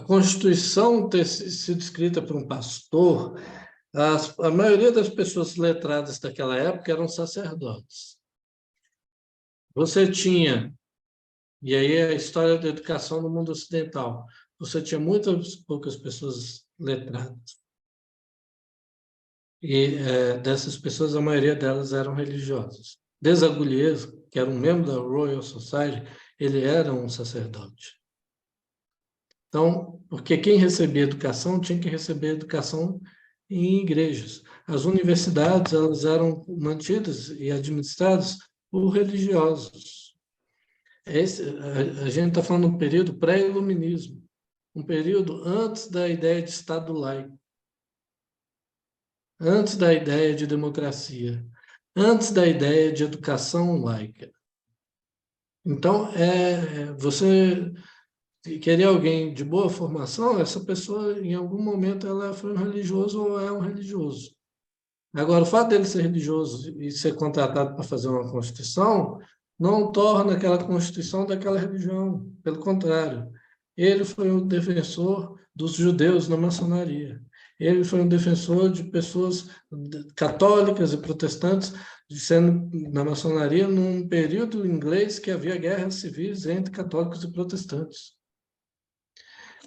Speaker 3: Constituição ter sido escrita por um pastor, a maioria das pessoas letradas daquela época eram sacerdotes. Você tinha, e aí é a história da educação no mundo ocidental, você tinha muitas poucas pessoas letradas. E dessas pessoas, a maioria delas eram religiosas. Desaguliers, que era um membro da Royal Society, ele era um sacerdote. Então, porque quem recebia educação tinha que receber educação em igrejas. As universidades, elas eram mantidas e administradas por religiosos. A gente está falando de um período pré-iluminismo, um período antes da ideia de Estado laico, antes da ideia de democracia, antes da ideia de educação laica. Então, você querer alguém de boa formação, essa pessoa, em algum momento, ela foi um religioso ou é um religioso. Agora, o fato dele ser religioso e ser contratado para fazer uma Constituição não torna aquela Constituição daquela religião. Pelo contrário, ele foi um defensor dos judeus na maçonaria. Ele foi um defensor de pessoas católicas e protestantes, sendo na maçonaria num período inglês que havia guerras civis entre católicos e protestantes.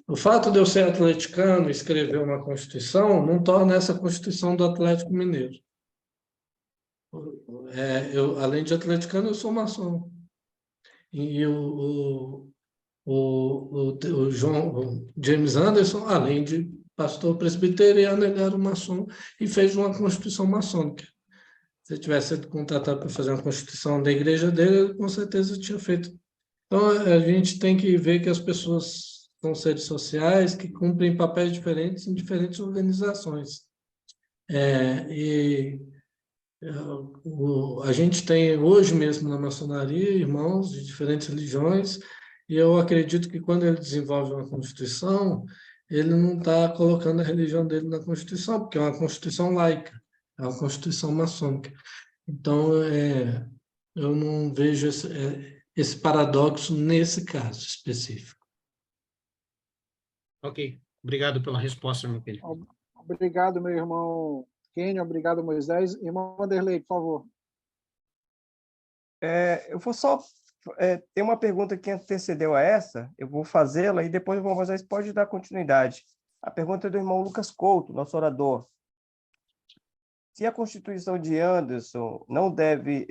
Speaker 3: O fato de eu ser atleticano e escrever uma Constituição não torna essa Constituição do Atlético Mineiro. Além de atleticano, eu sou maçom. E o James Anderson, além de pastor presbiteriano, ele era um maçom e fez uma Constituição maçônica. Se tivesse sido contratado para fazer uma Constituição da igreja dele, ele com certeza tinha feito. Então, a gente tem que ver que as pessoas são seres sociais que cumprem papéis diferentes em diferentes organizações. A gente tem hoje mesmo na maçonaria irmãos de diferentes religiões, e eu acredito que quando ele desenvolve uma Constituição, ele não está colocando a religião dele na Constituição, porque é uma Constituição laica, é uma Constituição maçônica. Então, eu não vejo esse paradoxo nesse caso específico.
Speaker 7: Ok. Obrigado pela resposta, meu querido.
Speaker 1: Obrigado, meu irmão Kenio. Obrigado, Moisés. Irmão Vanderlei, por favor.
Speaker 6: Eu vou só... tem uma pergunta que antecedeu a essa, eu vou fazê-la e depois o irmão Moisés pode dar continuidade. A pergunta é do irmão Lucas Couto, nosso orador. Se a Constituição de Anderson não teve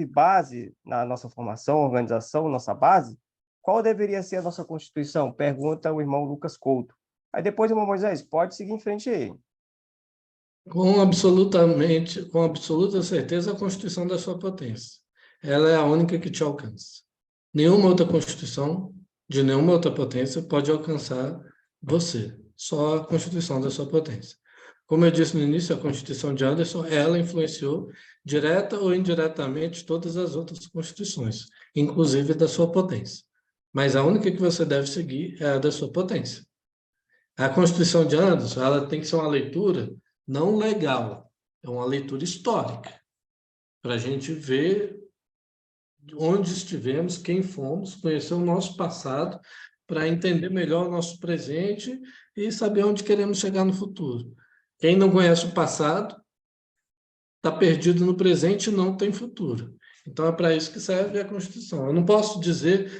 Speaker 6: base na nossa formação, organização, nossa base, qual deveria ser a nossa Constituição? Pergunta o irmão Lucas Couto. Aí depois, irmão Moisés, pode seguir em frente aí.
Speaker 3: Com absoluta certeza, a Constituição da sua potência. Ela é a única que te alcança. Nenhuma outra Constituição, de nenhuma outra potência, pode alcançar você. Só a Constituição da sua potência. Como eu disse no início, a Constituição de Anderson, ela influenciou direta ou indiretamente todas as outras constituições, inclusive da sua potência. Mas a única que você deve seguir é a da sua potência. A Constituição de Anderson, ela tem que ser uma leitura não legal, é uma leitura histórica, para a gente ver onde estivemos, quem fomos, conhecer o nosso passado, para entender melhor o nosso presente e saber onde queremos chegar no futuro. Quem não conhece o passado está perdido no presente e não tem futuro. Então, é para isso que serve a Constituição. Eu não posso dizer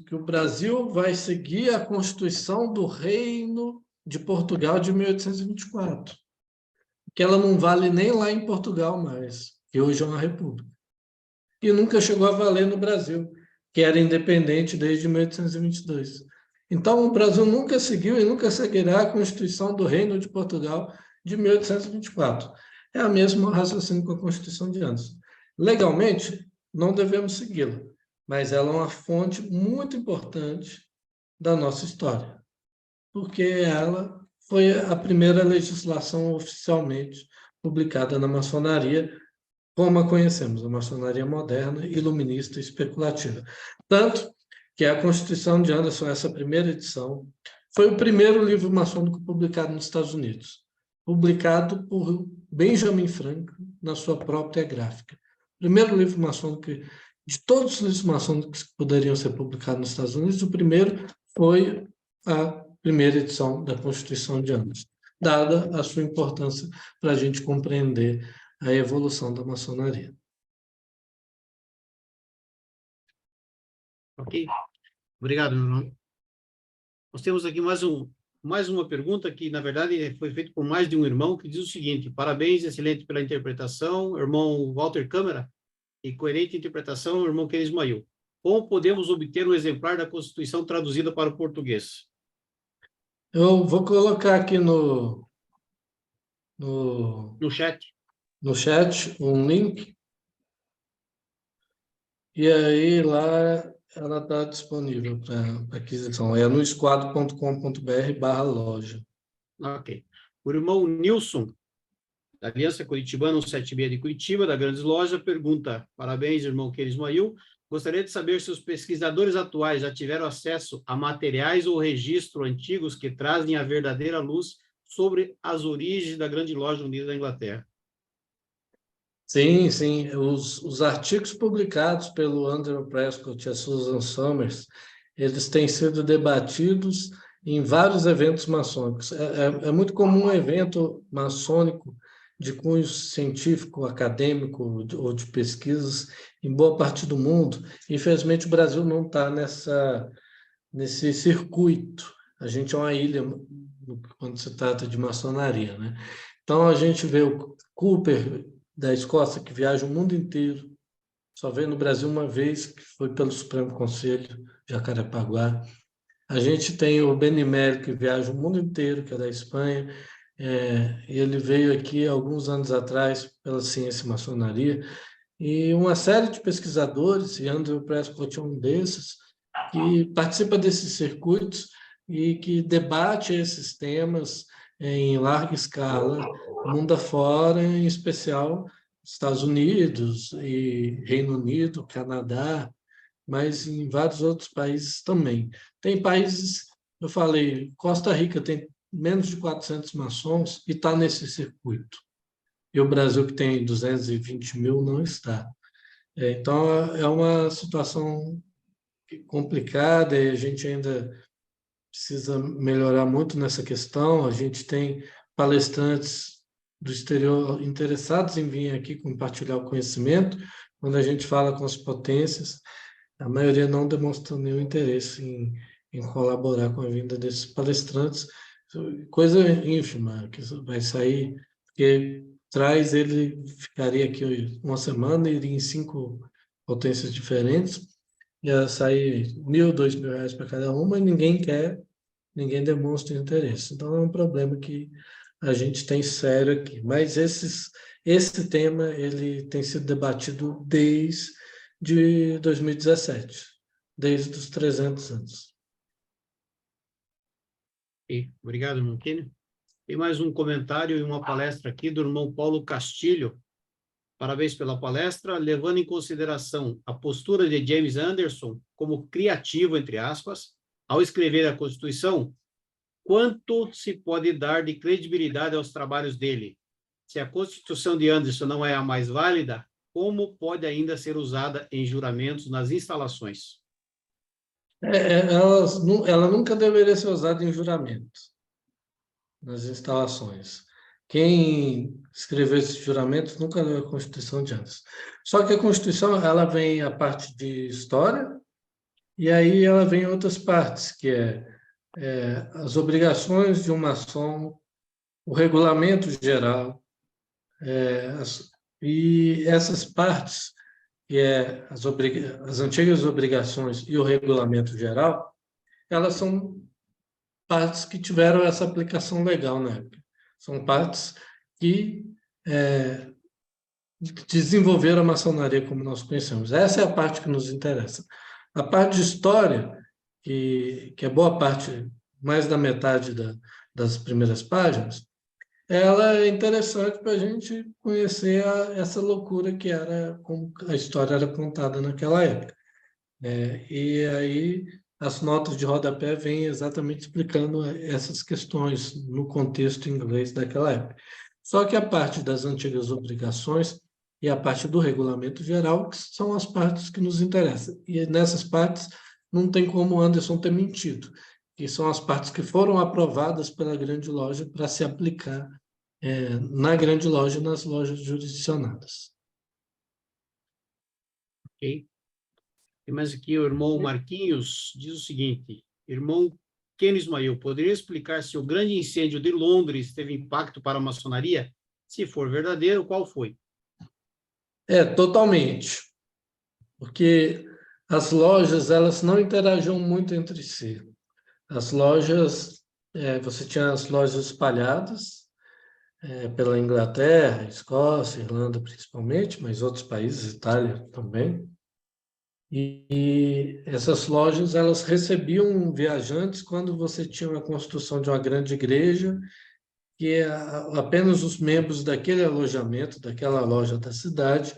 Speaker 3: que o Brasil vai seguir a Constituição do Reino de Portugal de 1824, que ela não vale nem lá em Portugal mais, que hoje é uma república. E nunca chegou a valer no Brasil, que era independente desde 1822. Então, o Brasil nunca seguiu e nunca seguirá a Constituição do Reino de Portugal de 1824. É o mesmo raciocínio com a Constituição de antes. Legalmente, não devemos segui-la, mas ela é uma fonte muito importante da nossa história, porque ela foi a primeira legislação oficialmente publicada na maçonaria, como a conhecemos, a maçonaria moderna, iluminista e especulativa. Tanto que a Constituição de Anderson, essa primeira edição, foi o primeiro livro maçônico publicado nos Estados Unidos, publicado por Benjamin Franklin na sua própria gráfica. Primeiro livro maçônico, de todos os livros maçônicos que poderiam ser publicados nos Estados Unidos, o primeiro foi a primeira edição da Constituição de Anderson, dada a sua importância para a gente compreender a evolução da maçonaria.
Speaker 7: Ok? Obrigado, meu irmão. Nós temos aqui mais uma pergunta que, na verdade, foi feita por mais de um irmão, que diz o seguinte: parabéns, excelente pela interpretação, irmão Walter Câmara, e coerente interpretação, irmão Ken Ismail. Como podemos obter um exemplar da Constituição traduzida para o português?
Speaker 3: Eu vou colocar aqui no
Speaker 7: chat.
Speaker 3: No chat um link, e aí lá ela está disponível para aquisição. É no esquadro.com.br/loja.
Speaker 7: Ok. O irmão Nilson, da Aliança Curitibana 176 de Curitiba, da Grandes Lojas, pergunta: parabéns, irmão Ken Ismail. Gostaria de saber se os pesquisadores atuais já tiveram acesso a materiais ou registro antigos que trazem a verdadeira luz sobre as origens da Grande Loja Unida da Inglaterra.
Speaker 3: Sim, sim. Os artigos publicados pelo Andrew Prescott e a Susan Somers, eles têm sido debatidos em vários eventos maçônicos. É muito comum um evento maçônico de cunho científico, acadêmico ou de pesquisas em boa parte do mundo. Infelizmente, o Brasil não está nesse circuito. A gente é uma ilha quando se trata de maçonaria, né? Então, a gente vê o Cooper da Escócia, que viaja o mundo inteiro, só veio no Brasil uma vez, que foi pelo Supremo Conselho, Jacarepaguá. A gente tem o Benimel, que viaja o mundo inteiro, que é da Espanha. Ele veio aqui alguns anos atrás pela Ciência e Maçonaria, e uma série de pesquisadores, e Andrew Prescott é um desses, que participa desses circuitos e que debate esses temas em larga escala, mundo afora, em especial Estados Unidos e Reino Unido, Canadá, mas em vários outros países também. Tem países, eu falei, Costa Rica tem menos de 400 maçons e está nesse circuito. E o Brasil, que tem 220 mil, não está. Então, é uma situação complicada e a gente ainda precisa melhorar muito nessa questão. A gente tem palestrantes do exterior interessados em vir aqui compartilhar o conhecimento. Quando a gente fala com as potências, a maioria não demonstra nenhum interesse em colaborar com a vinda desses palestrantes. Coisa ínfima que vai sair, porque ele ficaria aqui uma semana e iria em 5 potências diferentes, ia sair R$1.000, R$2.000 para cada uma, e ninguém demonstra interesse. Então, é um problema que a gente tem sério aqui. Mas esse tema ele tem sido debatido desde 2017, desde os 300 anos.
Speaker 7: Obrigado, irmão Kenny. Tem mais um comentário e uma palestra aqui do irmão Paulo Castilho. Parabéns pela palestra. Levando em consideração a postura de James Anderson como criativo, entre aspas, ao escrever a Constituição, quanto se pode dar de credibilidade aos trabalhos dele? Se a Constituição de Anderson não é a mais válida, como pode ainda ser usada em juramentos nas instalações?
Speaker 3: Ela nunca deveria ser usada em juramento, nas instalações. quem escreveu esses juramentos nunca leu a Constituição de Anderson. Só que a Constituição, ela vem a parte de história, e aí ela vem em outras partes, que as obrigações de um maçom, o regulamento geral, e essas partes, que as antigas obrigações e o regulamento geral, elas são partes que tiveram essa aplicação legal na época. São partes que desenvolveram a maçonaria como nós conhecemos. Essa é a parte que nos interessa. A parte de história, que é boa parte, mais da metade das primeiras páginas, ela é interessante para a gente conhecer essa loucura que era como a história era contada naquela época. E aí as notas de rodapé vêm exatamente explicando essas questões no contexto inglês daquela época. Só que a parte das antigas obrigações e a parte do regulamento geral que são as partes que nos interessam. E nessas partes não tem como o Anderson ter mentido, que são as partes que foram aprovadas pela Grande Loja para se aplicar na Grande Loja e nas lojas jurisdicionadas.
Speaker 7: Ok. Tem mais aqui o irmão Marquinhos, diz o seguinte: irmão Ken Ismael, poderia explicar se o grande incêndio de Londres teve impacto para a maçonaria? Se for verdadeiro, qual foi?
Speaker 3: Totalmente. Porque as lojas, elas não interagiam muito entre si. As lojas, você tinha as lojas espalhadas pela Inglaterra, Escócia, Irlanda principalmente, mas outros países, Itália também. E essas lojas, elas recebiam viajantes quando você tinha a construção de uma grande igreja, que apenas os membros daquele alojamento, daquela loja da cidade,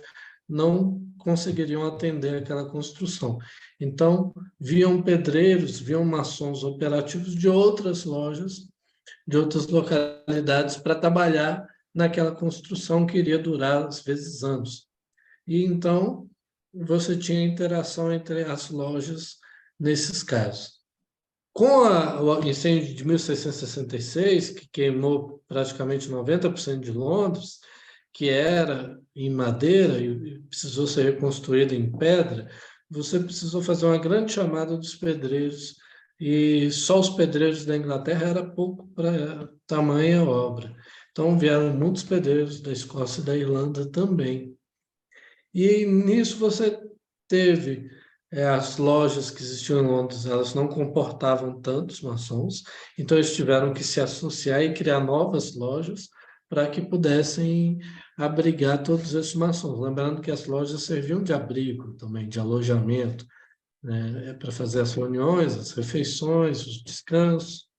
Speaker 3: não conseguiriam atender aquela construção. Então, viam pedreiros, viam maçons operativos de outras lojas, de outras localidades, para trabalhar naquela construção que iria durar, às vezes, anos. E então, você tinha interação entre as lojas nesses casos. Com o incêndio de 1666, que queimou praticamente 90% de Londres, que era em madeira e precisou ser reconstruído em pedra, você precisou fazer uma grande chamada dos pedreiros, e só os pedreiros da Inglaterra era pouco para tamanha obra. Então, vieram muitos pedreiros da Escócia e da Irlanda também. E nisso você teve as lojas que existiam em Londres, elas não comportavam tantos maçons, então eles tiveram que se associar e criar novas lojas para que pudessem abrigar todos esses maçons. Lembrando que as lojas serviam de abrigo também, de alojamento, né, para fazer as reuniões, as refeições, os descansos,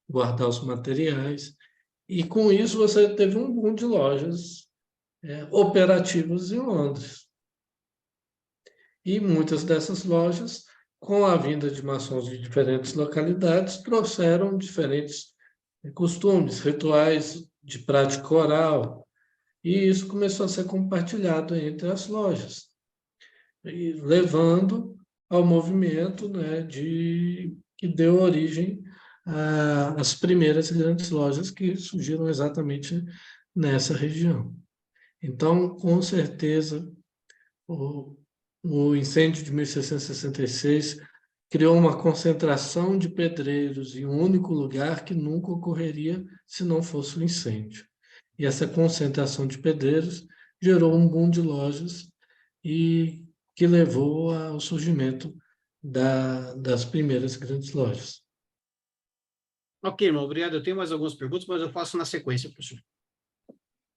Speaker 3: guardar os materiais. E com isso você teve um boom de lojas operativas em Londres. E muitas dessas lojas, com a vinda de maçons de diferentes localidades, trouxeram diferentes costumes, rituais de prática oral, e isso começou a ser compartilhado entre as lojas, e levando ao movimento, né, que deu origem às primeiras grandes lojas que surgiram exatamente nessa região. Então, com certeza, o incêndio de 1666 criou uma concentração de pedreiros em um único lugar que nunca ocorreria se não fosse o incêndio. E essa concentração de pedreiros gerou um boom de lojas e que levou ao surgimento das primeiras grandes lojas.
Speaker 7: Ok, irmão, obrigado. Eu tenho mais algumas perguntas, mas eu faço na sequência, professor.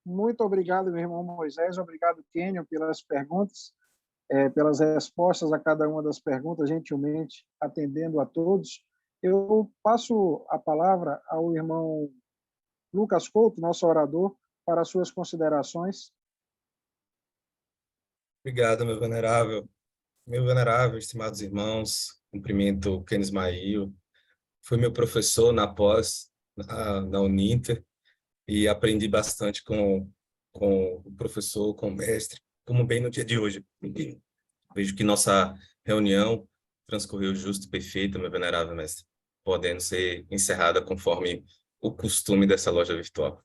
Speaker 1: Muito obrigado, meu irmão Moisés. Obrigado, Kênio, pelas perguntas, pelas respostas a cada uma das perguntas, gentilmente atendendo a todos. Eu passo a palavra ao irmão Lucas Couto, nosso orador, para as suas considerações.
Speaker 8: Obrigado, meu venerável, estimados irmãos. Cumprimento o Ken Ismael. Foi meu professor na pós, na Uninter, e aprendi bastante com o professor, com o mestre, como bem no dia de hoje. Vejo que nossa reunião transcorreu justo e perfeita, meu venerável mestre, podendo ser encerrada conforme o costume dessa loja virtual.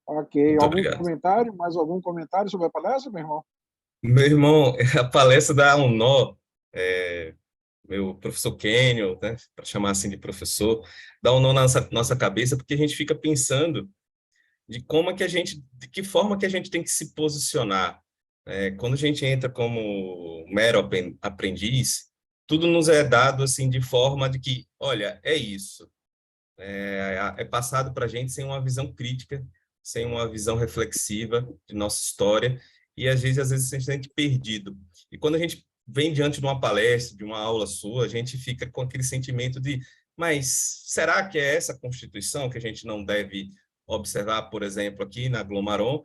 Speaker 1: Ok.
Speaker 8: Muito
Speaker 1: Algum
Speaker 8: obrigado.
Speaker 1: comentário? Mais algum comentário sobre a palestra, meu irmão?
Speaker 8: Meu irmão, a palestra dá um nó, meu professor Kênio, né, para chamar assim de professor, dá um nó na nossa cabeça, porque a gente fica pensando de como é que de que forma que a gente tem que se posicionar. Quando a gente entra como mero aprendiz, tudo nos é dado assim de forma de que, olha, é isso. É passado para a gente sem uma visão crítica, sem uma visão reflexiva de nossa história, e às vezes a gente se sente perdido. E quando a gente vem diante de uma palestra, de uma aula sua, a gente fica com aquele sentimento de, mas será que é essa a Constituição que a gente não deve observar, por exemplo, aqui na Glomaron,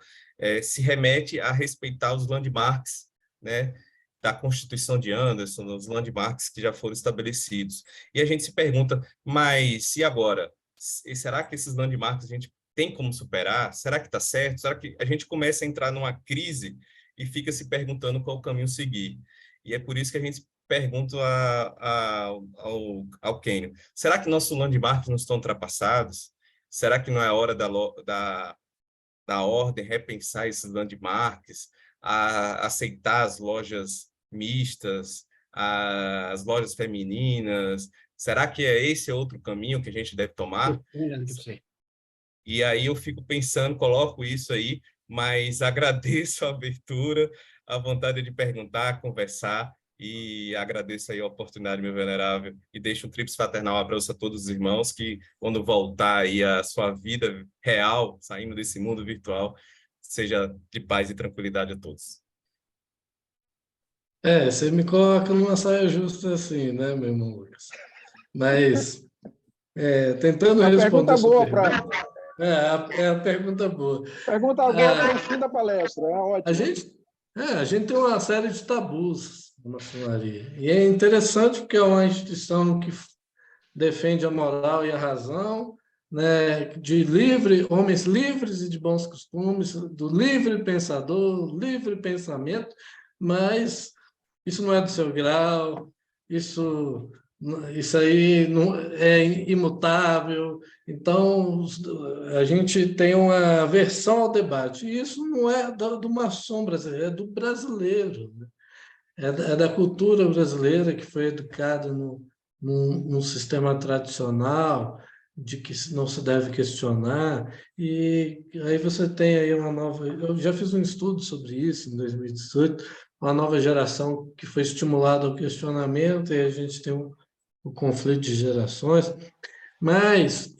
Speaker 8: se remete a respeitar os landmarks, né, da Constituição de Anderson, os landmarks que já foram estabelecidos. E a gente se pergunta, mas e agora? Será que esses landmarks a gente tem como superar? Será que está certo? Será que a gente começa a entrar numa crise e fica se perguntando qual caminho seguir? E é por isso que a gente pergunta ao Kênio, será que nossos landmarks não estão ultrapassados? Será que não é hora da ordem repensar esses landmarks, aceitar as lojas mistas, as lojas femininas? Será que é esse outro caminho que a gente deve tomar? E aí eu fico pensando, coloco isso aí, mas agradeço a abertura, a vontade de perguntar, conversar, e agradeço aí a oportunidade, meu venerável, e deixo um tríplice fraternal abraço a todos os irmãos, que quando voltar aí a sua vida real, saindo desse mundo virtual, seja de paz e tranquilidade a todos.
Speaker 3: Você me coloca numa saia justa assim, né, meu irmão Lucas? Mas, tentando responder
Speaker 1: Pergunta
Speaker 3: a sua
Speaker 1: boa
Speaker 3: pergunta... É a pergunta boa.
Speaker 1: Pergunta boa para o fim da palestra, é ótimo.
Speaker 3: A gente tem uma série de tabus na maçonaria. E é interessante porque é uma instituição que defende a moral e a razão, né, de homens livres e de bons costumes, do livre pensador, livre pensamento, mas isso não é do seu grau, isso aí não é imutável. Então, a gente tem uma aversão ao debate. E isso não é do maçom brasileiro, é do brasileiro, né? É da cultura brasileira que foi educada num sistema tradicional, de que não se deve questionar. E aí você tem aí uma nova... Eu já fiz um estudo sobre isso em 2018, uma nova geração que foi estimulada ao questionamento, e a gente tem o conflito de gerações, mas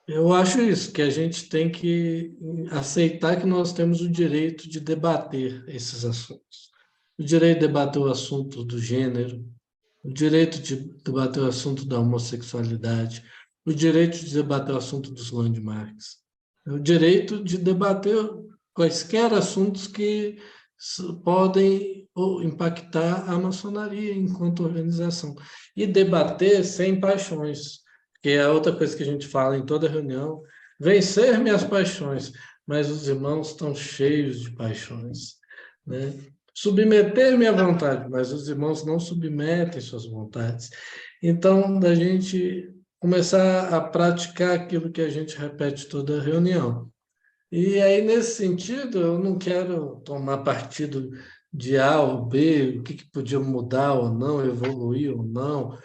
Speaker 3: eu acho isso, que a gente tem que aceitar que nós temos o direito de debater esses assuntos. O direito de debater o assunto do gênero, o direito de debater o assunto da homossexualidade, o direito de debater o assunto dos landmarks, o direito de debater quaisquer assuntos que podem impactar a maçonaria enquanto organização. E debater sem paixões, que é outra coisa que a gente fala em toda reunião, vencer minhas paixões, mas os irmãos estão cheios de paixões, né? Submeter minha vontade, mas os irmãos não submetem suas vontades. Então, da gente começar a praticar aquilo que a gente repete toda reunião. E aí, nesse sentido, eu não quero tomar partido de A ou B, o que podia mudar ou não, evoluir ou não,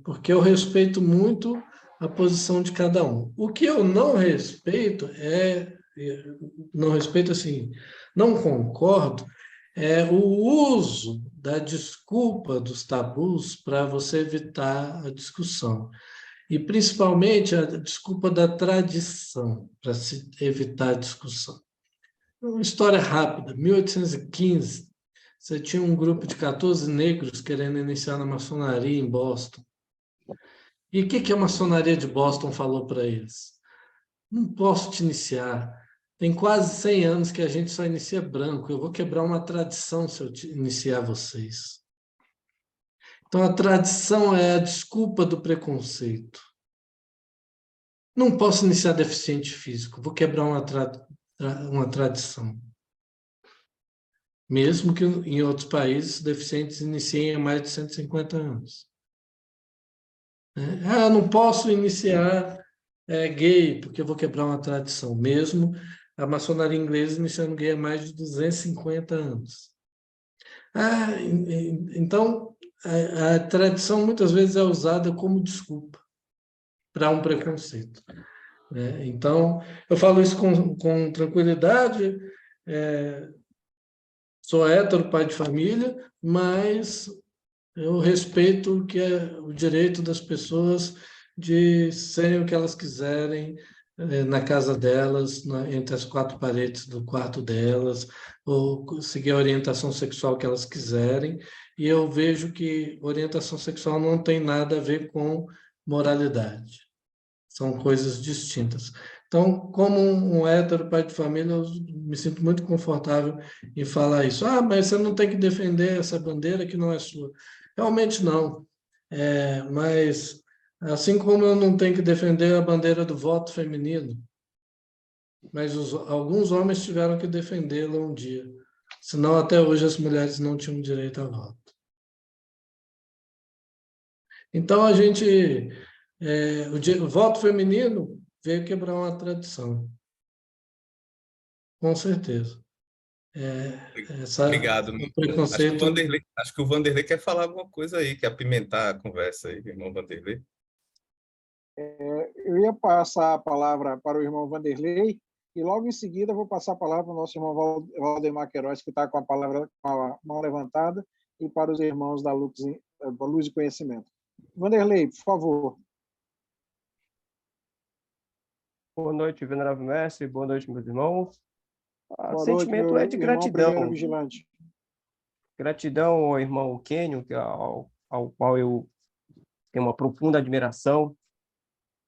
Speaker 3: porque eu respeito muito a posição de cada um. O que eu não respeito assim, não concordo, é o uso da desculpa dos tabus para você evitar a discussão. E, principalmente, a desculpa da tradição, para se evitar a discussão. Uma história rápida. 1815, você tinha um grupo de 14 negros querendo iniciar na maçonaria em Boston. E o que a maçonaria de Boston falou para eles? Não posso te iniciar. Tem quase 100 anos que a gente só inicia branco. Eu vou quebrar uma tradição se eu iniciar vocês. Então, a tradição é a desculpa do preconceito. Não posso iniciar deficiente físico, vou quebrar uma tradição. Mesmo que em outros países deficientes iniciem há mais de 150 anos. Não posso iniciar gay, porque eu vou quebrar uma tradição mesmo. A maçonaria inglesa iniciando gay há mais de 250 anos. Então, a tradição muitas vezes é usada como desculpa para um preconceito, né? Então, eu falo isso com tranquilidade, sou hétero, pai de família, mas eu respeito que é o direito das pessoas de serem o que elas quiserem na casa delas, entre as quatro paredes do quarto delas, ou seguir a orientação sexual que elas quiserem. E eu vejo que orientação sexual não tem nada a ver com moralidade. São coisas distintas. Então, como um hétero pai de família, eu me sinto muito confortável em falar isso. Mas você não tem que defender essa bandeira que não é sua. Realmente não. Mas, assim como eu não tenho que defender a bandeira do voto feminino, mas alguns homens tiveram que defendê-la um dia. Senão, até hoje, as mulheres não tinham direito a voto. Então, o voto feminino veio quebrar uma tradição. Com certeza.
Speaker 8: Obrigado.
Speaker 3: O preconceito...
Speaker 8: Acho que o Vanderlei quer falar alguma coisa aí, quer apimentar a conversa aí, irmão Vanderlei.
Speaker 1: Eu ia passar a palavra para o irmão Vanderlei e logo em seguida vou passar a palavra para o nosso irmão Valdemar Queiroz, que está com a palavra com a mão levantada, e para os irmãos da Luz e Conhecimento. Vanderlei, por favor.
Speaker 6: Boa noite, venerável mestre. Boa noite, meus irmãos. O
Speaker 1: Boa
Speaker 6: sentimento
Speaker 1: noite,
Speaker 6: é de
Speaker 1: irmão
Speaker 6: gratidão.
Speaker 1: Primeiro Vigilante.
Speaker 6: Gratidão ao irmão Quênio, ao qual eu tenho uma profunda admiração.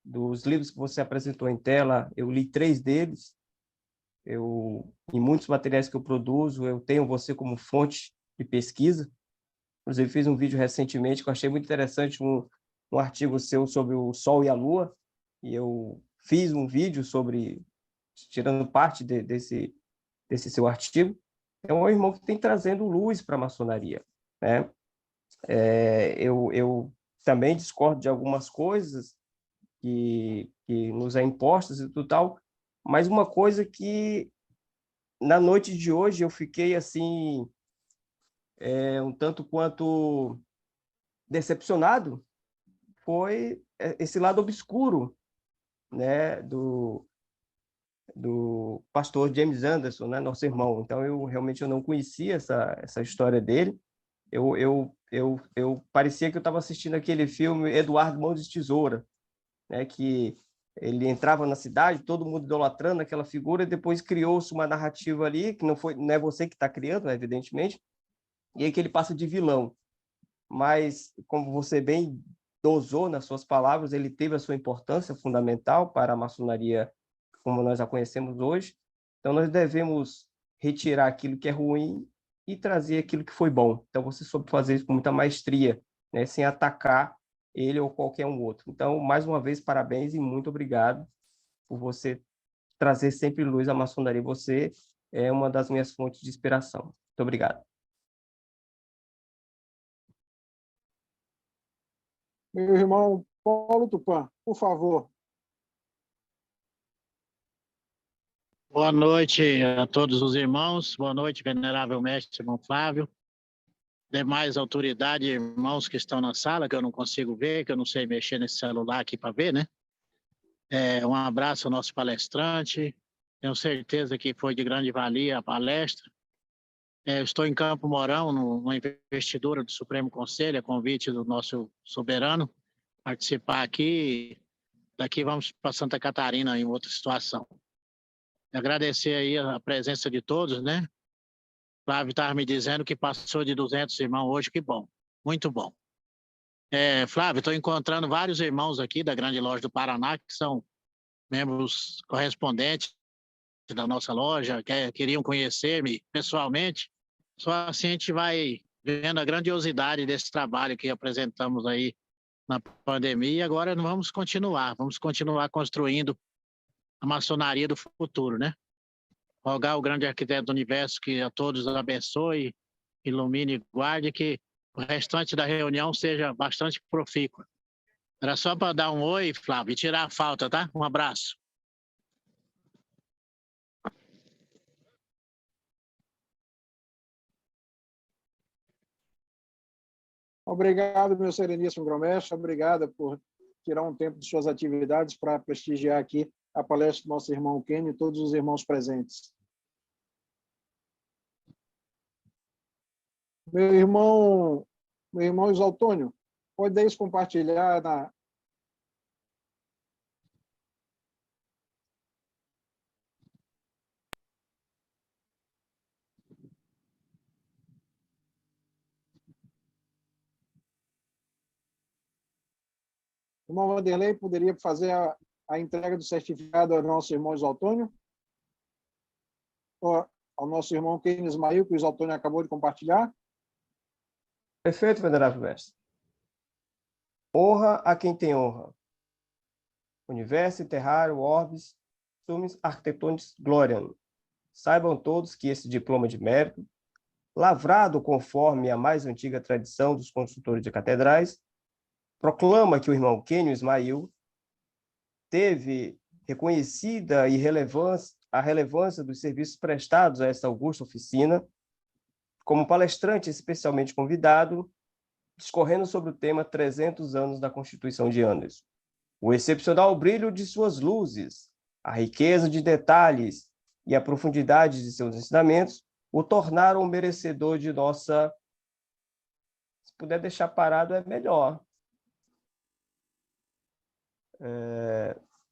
Speaker 6: Dos livros que você apresentou em tela, eu li 3 deles. Em muitos materiais que eu produzo, eu tenho você como fonte de pesquisa. Inclusive, fiz um vídeo recentemente que eu achei muito interessante, um artigo seu sobre o Sol e a Lua, e eu fiz um vídeo tirando parte desse seu artigo. É um irmão que tem trazendo luz para a maçonaria, né? Eu também discordo de algumas coisas que nos é impostas e tudo tal, mas uma coisa que na noite de hoje eu fiquei assim um tanto quanto decepcionado foi esse lado obscuro, né, do pastor James Anderson, né, nosso irmão. Então eu realmente não conhecia essa história dele. Eu parecia que eu estava assistindo aquele filme Eduardo Mãos de Tesoura, né, que ele entrava na cidade, todo mundo idolatrando aquela figura, e depois criou-se uma narrativa ali, que não é você que está criando, né, evidentemente, e aí que ele passa de vilão. Mas, como você bem dosou nas suas palavras, ele teve a sua importância fundamental para a maçonaria como nós a conhecemos hoje. Então, nós devemos retirar aquilo que é ruim e trazer aquilo que foi bom. Então, você soube fazer isso com muita maestria, né, sem atacar ele ou qualquer um outro. Então, mais uma vez, parabéns e muito obrigado por você trazer sempre luz à maçonaria. Você é uma das minhas fontes de inspiração. Muito obrigado.
Speaker 1: Meu irmão Paulo Tupã, por favor.
Speaker 9: Boa noite a todos os irmãos. Boa noite, venerável mestre, irmão Flávio. Demais autoridades, irmãos que estão na sala, que eu não consigo ver, que eu não sei mexer nesse celular aqui para ver, né? Um abraço ao nosso palestrante. Tenho certeza que foi de grande valia a palestra. Estou em Campo Mourão, numa investidura do Supremo Conselho, a convite do nosso soberano, participar aqui. Daqui vamos para Santa Catarina em outra situação. Agradecer aí a presença de todos, né? Flávio estava me dizendo que passou de 200 irmãos hoje, que bom, muito bom. Flávio, estou encontrando vários irmãos aqui da Grande Loja do Paraná, que são membros correspondentes da nossa loja, queriam conhecer-me pessoalmente. Só assim a gente vai vendo a grandiosidade desse trabalho que apresentamos aí na pandemia, e agora vamos continuar construindo a maçonaria do futuro, né? Rogar o grande arquiteto do universo que a todos abençoe, ilumine e guarde, que o restante da reunião seja bastante profícua. Era só para dar um oi, Flávio, e tirar a falta, tá? Um abraço.
Speaker 1: Obrigado, meu sereníssimo grão-mestre. Obrigado por tirar um tempo de suas atividades para prestigiar aqui a palestra do nosso irmão Kênio e todos os irmãos presentes. Meu irmão Isалтônio, pode compartilhar na... Irmão Vanderlei, poderia fazer a entrega do certificado ao nosso irmão Isалтônio? Ou ao nosso irmão Kênio Ismail, que o Isалтônio acabou de compartilhar?
Speaker 6: Perfeito, venerável mestre. Honra a quem tem honra. Universo, terrário, orbis, sumis arquitectonis gloriam. Saibam todos que esse diploma de mérito, lavrado conforme a mais antiga tradição dos construtores de catedrais, proclama que o irmão Kênio Ismail teve reconhecida a relevância dos serviços prestados a esta augusta oficina, como palestrante especialmente convidado, discorrendo sobre o tema 300 anos da Constituição de Anderson. O excepcional brilho de suas luzes, a riqueza de detalhes e a profundidade de seus ensinamentos o tornaram merecedor de nossa... Se puder deixar parado, é melhor.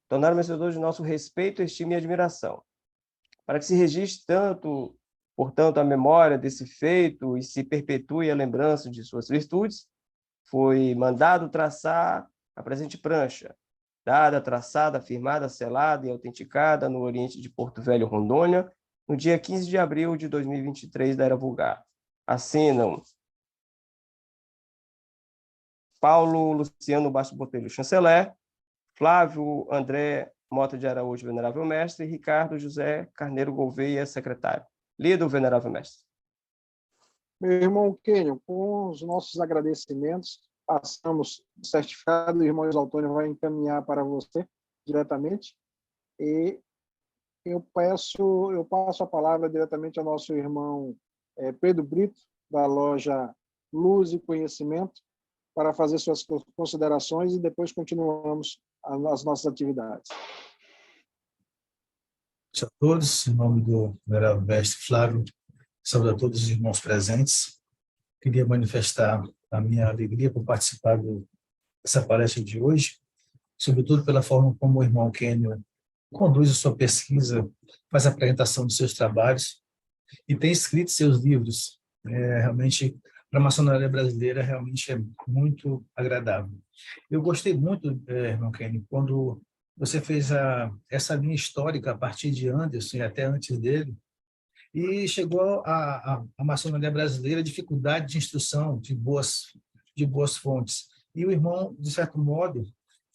Speaker 6: Tornaram merecedor de nosso respeito, estima e admiração. Para que se registre portanto, a memória desse feito e se perpetue a lembrança de suas virtudes, foi mandado traçar a presente prancha, dada, traçada, firmada, selada e autenticada no Oriente de Porto Velho, Rondônia, no dia 15 de abril de 2023 da Era Vulgar. Assinam Paulo Luciano Bastos Botelho, chanceler, Flávio André Mota de Araújo, venerável mestre, e Ricardo José Carneiro Gouveia, secretário. Lido, venerável mestre.
Speaker 1: Meu irmão Kênio, com os nossos agradecimentos, passamos o certificado, o irmão Isалтônio vai encaminhar para você diretamente, e eu passo a palavra diretamente ao nosso irmão Pedro Brito, da loja Luz e Conhecimento, para fazer suas considerações e depois continuamos as nossas atividades.
Speaker 10: A todos, em nome do venerável mestre Flávio, saúdo a todos os irmãos presentes. Queria manifestar a minha alegria por participar dessa palestra de hoje, sobretudo pela forma como o irmão Kênio conduz a sua pesquisa, faz a apresentação dos seus trabalhos e tem escrito seus livros. Realmente, para a maçonaria brasileira, realmente é muito agradável. Eu gostei muito, irmão Kênio, quando você fez essa linha histórica a partir de Anderson e até antes dele, e chegou a maçonaria brasileira, dificuldade de instrução de boas fontes. E o irmão, de certo modo,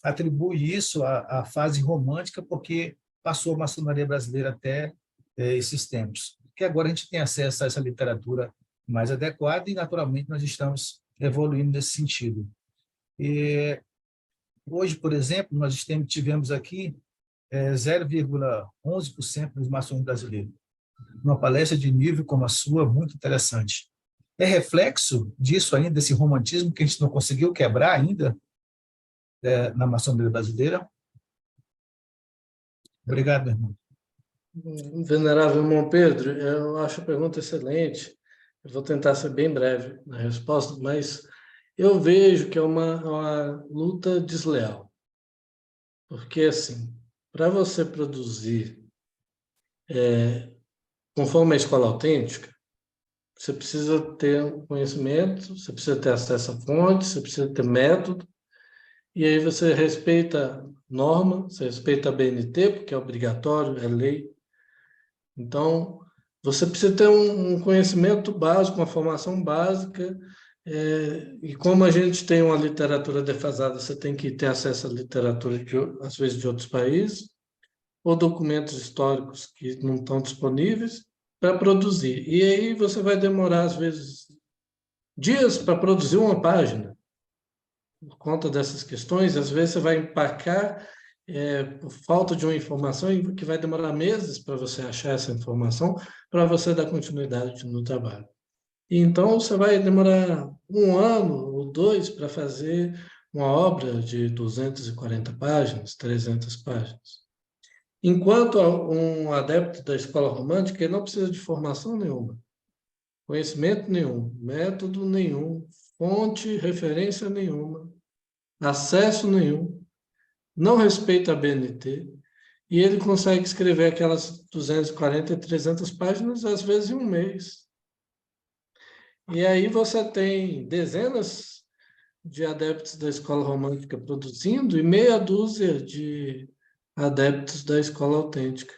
Speaker 10: atribui isso à fase romântica, porque passou a maçonaria brasileira até esses tempos. Que agora a gente tem acesso a essa literatura mais adequada e, naturalmente, nós estamos evoluindo nesse sentido. E hoje, por exemplo, nós tivemos aqui 0,11% dos maçons brasileiros. Uma palestra de nível como a sua, muito interessante. É reflexo disso ainda, desse romantismo que a gente não conseguiu quebrar ainda na maçonaria brasileira? Obrigado, meu irmão.
Speaker 3: Venerável irmão Pedro, eu acho a pergunta excelente. Eu vou tentar ser bem breve na resposta, mas eu vejo que é uma luta desleal. Porque, assim, para você produzir conforme a escola autêntica, você precisa ter conhecimento, você precisa ter acesso a fontes, você precisa ter método, e aí você respeita norma, você respeita a BNT, porque é obrigatório, é lei. Então, você precisa ter um conhecimento básico, uma formação básica, e como a gente tem uma literatura defasada, você tem que ter acesso à literatura, às vezes, de outros países, ou documentos históricos que não estão disponíveis para produzir. E aí você vai demorar, às vezes, dias para produzir uma página. por conta dessas questões, às vezes você vai empacar por falta de uma informação que vai demorar meses para você achar essa informação, para você dar continuidade no trabalho. E então, você vai demorar 1 ano ou 2 para fazer uma obra de 240 páginas, 300 páginas. Enquanto um adepto da escola romântica, ele não precisa de formação nenhuma, conhecimento nenhum, método nenhum, fonte, referência nenhuma, acesso nenhum, não respeita a BNT, e ele consegue escrever aquelas 240, 300 páginas, às vezes em 1 mês. E aí você tem dezenas de adeptos da escola romântica produzindo e meia dúzia de adeptos da escola autêntica.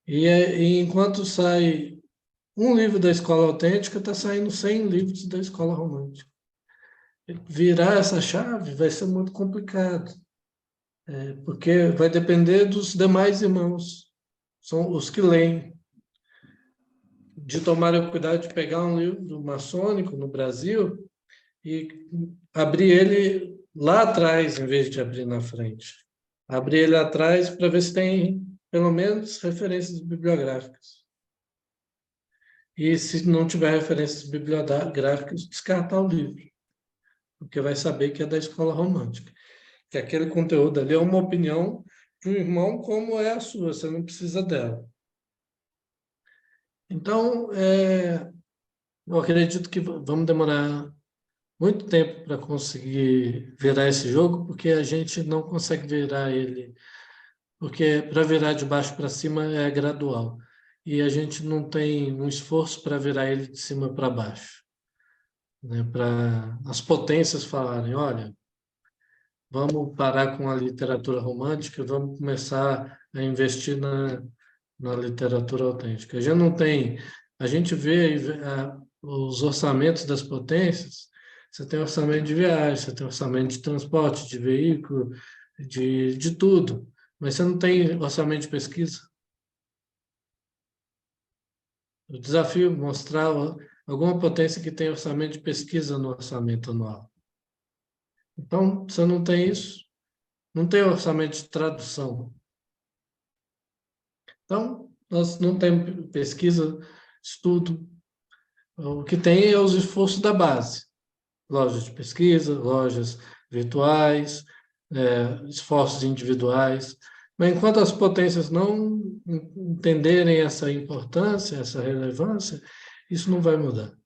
Speaker 3: E enquanto sai um livro da escola autêntica, está saindo 100 livros da escola romântica. Virar essa chave vai ser muito complicado, porque vai depender dos demais irmãos, são os que leem, de tomar o cuidado de pegar um livro maçônico no Brasil e abrir ele lá atrás, em vez de abrir na frente. Abrir ele atrás para ver se tem, pelo menos, referências bibliográficas. E, se não tiver referências bibliográficas, descartar o livro, porque vai saber que é da escola romântica. Que aquele conteúdo ali é uma opinião de um irmão como é a sua, você não precisa dela. Então, eu acredito que vamos demorar muito tempo para conseguir virar esse jogo, porque a gente não consegue virar ele, porque para virar de baixo para cima é gradual, e a gente não tem um esforço para virar ele de cima para baixo, né? Para as potências falarem, olha, vamos parar com a literatura romântica, vamos começar a investir na literatura autêntica. A gente vê os orçamentos das potências. Você tem orçamento de viagem, você tem orçamento de transporte, de veículo, de tudo, mas você não tem orçamento de pesquisa. O desafio é mostrar alguma potência que tem orçamento de pesquisa no orçamento anual. Então, você não tem isso, não tem orçamento de tradução. Então, nós não temos pesquisa, estudo. O que tem é os esforços da base. Lojas de pesquisa, lojas virtuais, esforços individuais. Mas enquanto as potências não entenderem essa importância, essa relevância, isso não vai mudar.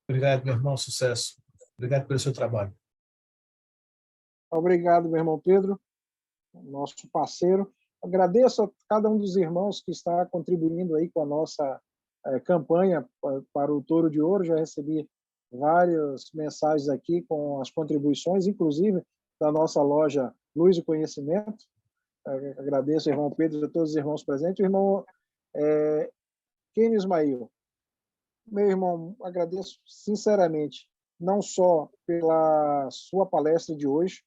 Speaker 10: Obrigado, meu irmão. Sucesso. Obrigado pelo seu trabalho.
Speaker 1: Obrigado, meu irmão Pedro, nosso parceiro. Agradeço a cada um dos irmãos que está contribuindo aí com a nossa campanha para o Touro de Ouro. Já recebi várias mensagens aqui com as contribuições, inclusive da nossa loja Luz e Conhecimento. Agradeço ao irmão Pedro e a todos os irmãos presentes. O irmão Kênio Ismail, meu irmão, agradeço sinceramente, não só pela sua palestra de hoje,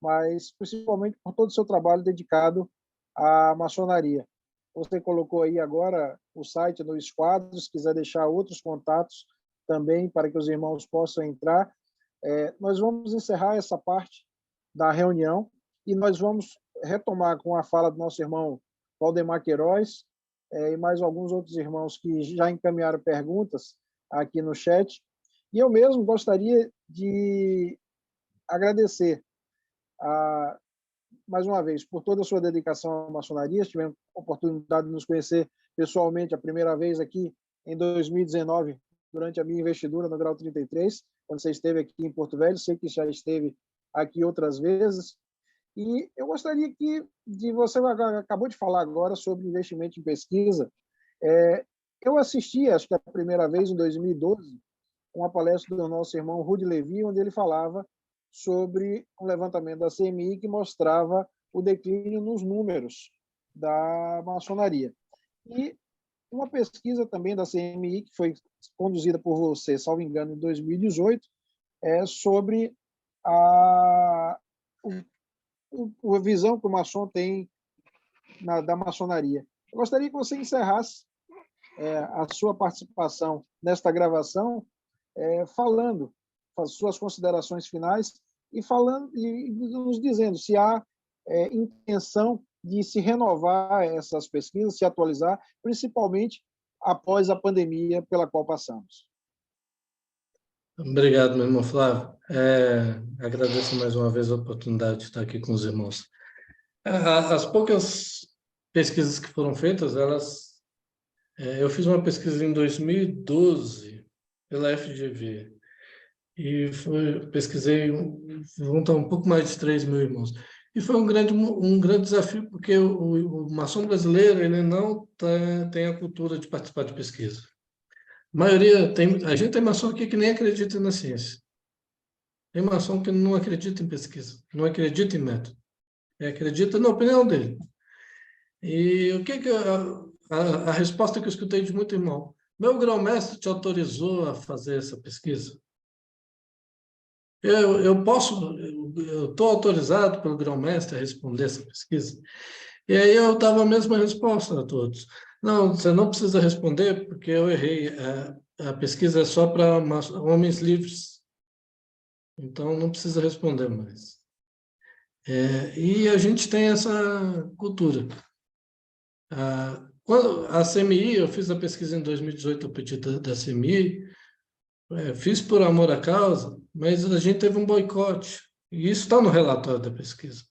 Speaker 1: mas principalmente por todo o seu trabalho dedicado à maçonaria. Você colocou aí agora o site nos quadros, se quiser deixar outros contatos também para que os irmãos possam entrar. Nós vamos encerrar essa parte da reunião e nós vamos retomar com a fala do nosso irmão Valdemar Queiroz e mais alguns outros irmãos que já encaminharam perguntas aqui no chat. E eu mesmo gostaria de agradecer mais uma vez por toda a sua dedicação à maçonaria. Tivemos a oportunidade de nos conhecer pessoalmente a primeira vez aqui em 2019, durante a minha investidura no Grau 33, quando você esteve aqui em Porto Velho. Sei que já esteve aqui outras vezes. E eu gostaria você acabou de falar agora sobre investimento em pesquisa. Eu assisti, acho que a primeira vez, em 2012, uma palestra do nosso irmão Rudy Levi, onde ele falava sobre um levantamento da CMI que mostrava o declínio nos números da maçonaria. E uma pesquisa também da CMI, que foi conduzida por você, salvo engano, em 2018, sobre a visão que o maçom tem da maçonaria. Eu gostaria que você encerrasse a sua participação nesta gravação falando suas considerações finais e falando e nos dizendo se há intenção de se renovar essas pesquisas, se atualizar, principalmente após a pandemia pela qual passamos.
Speaker 3: Obrigado, meu irmão Flávio. Agradeço mais uma vez a oportunidade de estar aqui com os irmãos. As poucas pesquisas que foram feitas, eu fiz uma pesquisa em 2012 pela FGV e pesquisei junto a um pouco mais de 3 mil irmãos. E foi um grande desafio, porque o maçom brasileiro ele não tem a cultura de participar de pesquisa. A gente tem maçom aqui que nem acredita na ciência. Tem maçom que não acredita em pesquisa, não acredita em método. Acredita na opinião dele. E o que a resposta que eu escutei de muito irmão? Meu grão-mestre te autorizou a fazer essa pesquisa? Eu estou autorizado pelo grão-mestre a responder essa pesquisa? E aí eu dava a mesma resposta a todos. Não, você não precisa responder porque eu errei. A pesquisa é só para homens livres. Então não precisa responder mais. E a gente tem essa cultura. Quando a CMI, eu fiz a pesquisa em 2018 a pedido da CMI, fiz por amor à causa, mas a gente teve um boicote. E isso está no relatório da pesquisa.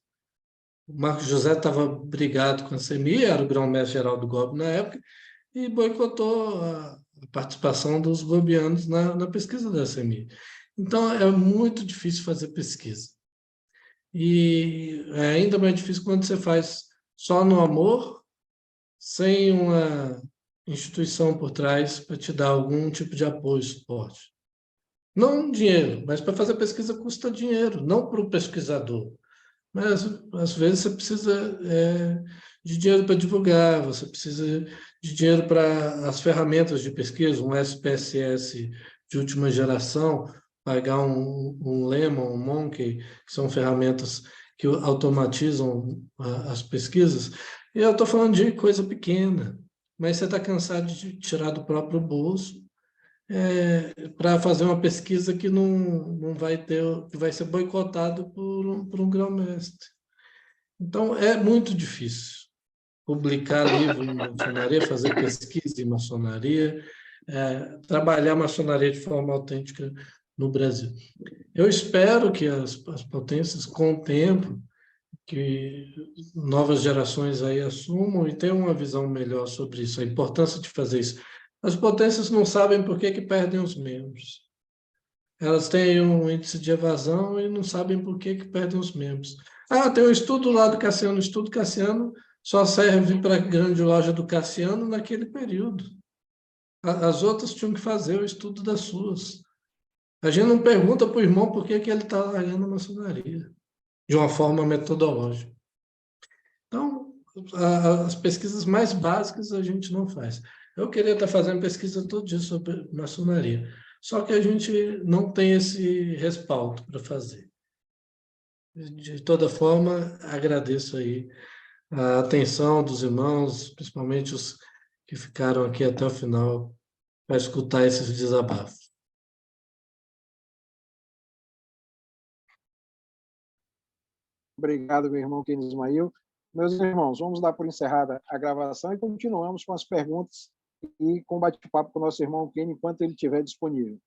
Speaker 3: O Marcos José estava brigado com a CMI, era o grão-mestre geral do GOB na época, e boicotou a participação dos gobianos na pesquisa da CMI. Então, é muito difícil fazer pesquisa. E é ainda mais difícil quando você faz só no amor, sem uma instituição por trás para te dar algum tipo de apoio e suporte. Não dinheiro, mas para fazer pesquisa custa dinheiro, não para o pesquisador. Mas, às vezes, você precisa de dinheiro para divulgar, você precisa de dinheiro para as ferramentas de pesquisa, um SPSS de última geração, pagar um Lemon, um Monkey, que são ferramentas que automatizam as pesquisas. E eu estou falando de coisa pequena, mas você está cansado de tirar do próprio bolso para fazer uma pesquisa que não vai ter, que vai ser boicotado por um grão-mestre. Então, é muito difícil publicar livro em maçonaria, fazer pesquisa em maçonaria, trabalhar maçonaria de forma autêntica no Brasil. Eu espero que as potências, com o tempo, que novas gerações aí assumam e tenham uma visão melhor sobre isso, a importância de fazer isso. As potências não sabem por que perdem os membros. Elas têm um índice de evasão e não sabem por que perdem os membros. Tem um estudo lá do Cassiano. O estudo Cassiano só serve para a grande loja do Cassiano naquele período. As outras tinham que fazer o estudo das suas. A gente não pergunta para o irmão por que ele está largando a maçonaria, de uma forma metodológica. Então, as pesquisas mais básicas a gente não faz. Eu queria estar fazendo pesquisa todo dia sobre maçonaria, só que a gente não tem esse respaldo para fazer. De toda forma, agradeço aí a atenção dos irmãos, principalmente os que ficaram aqui até o final para escutar esses desabafos.
Speaker 1: Obrigado, meu irmão Kênio Ismael. Meus irmãos, vamos dar por encerrada a gravação e continuamos com as perguntas e com o bate-papo com o nosso irmão Kênio enquanto ele estiver disponível.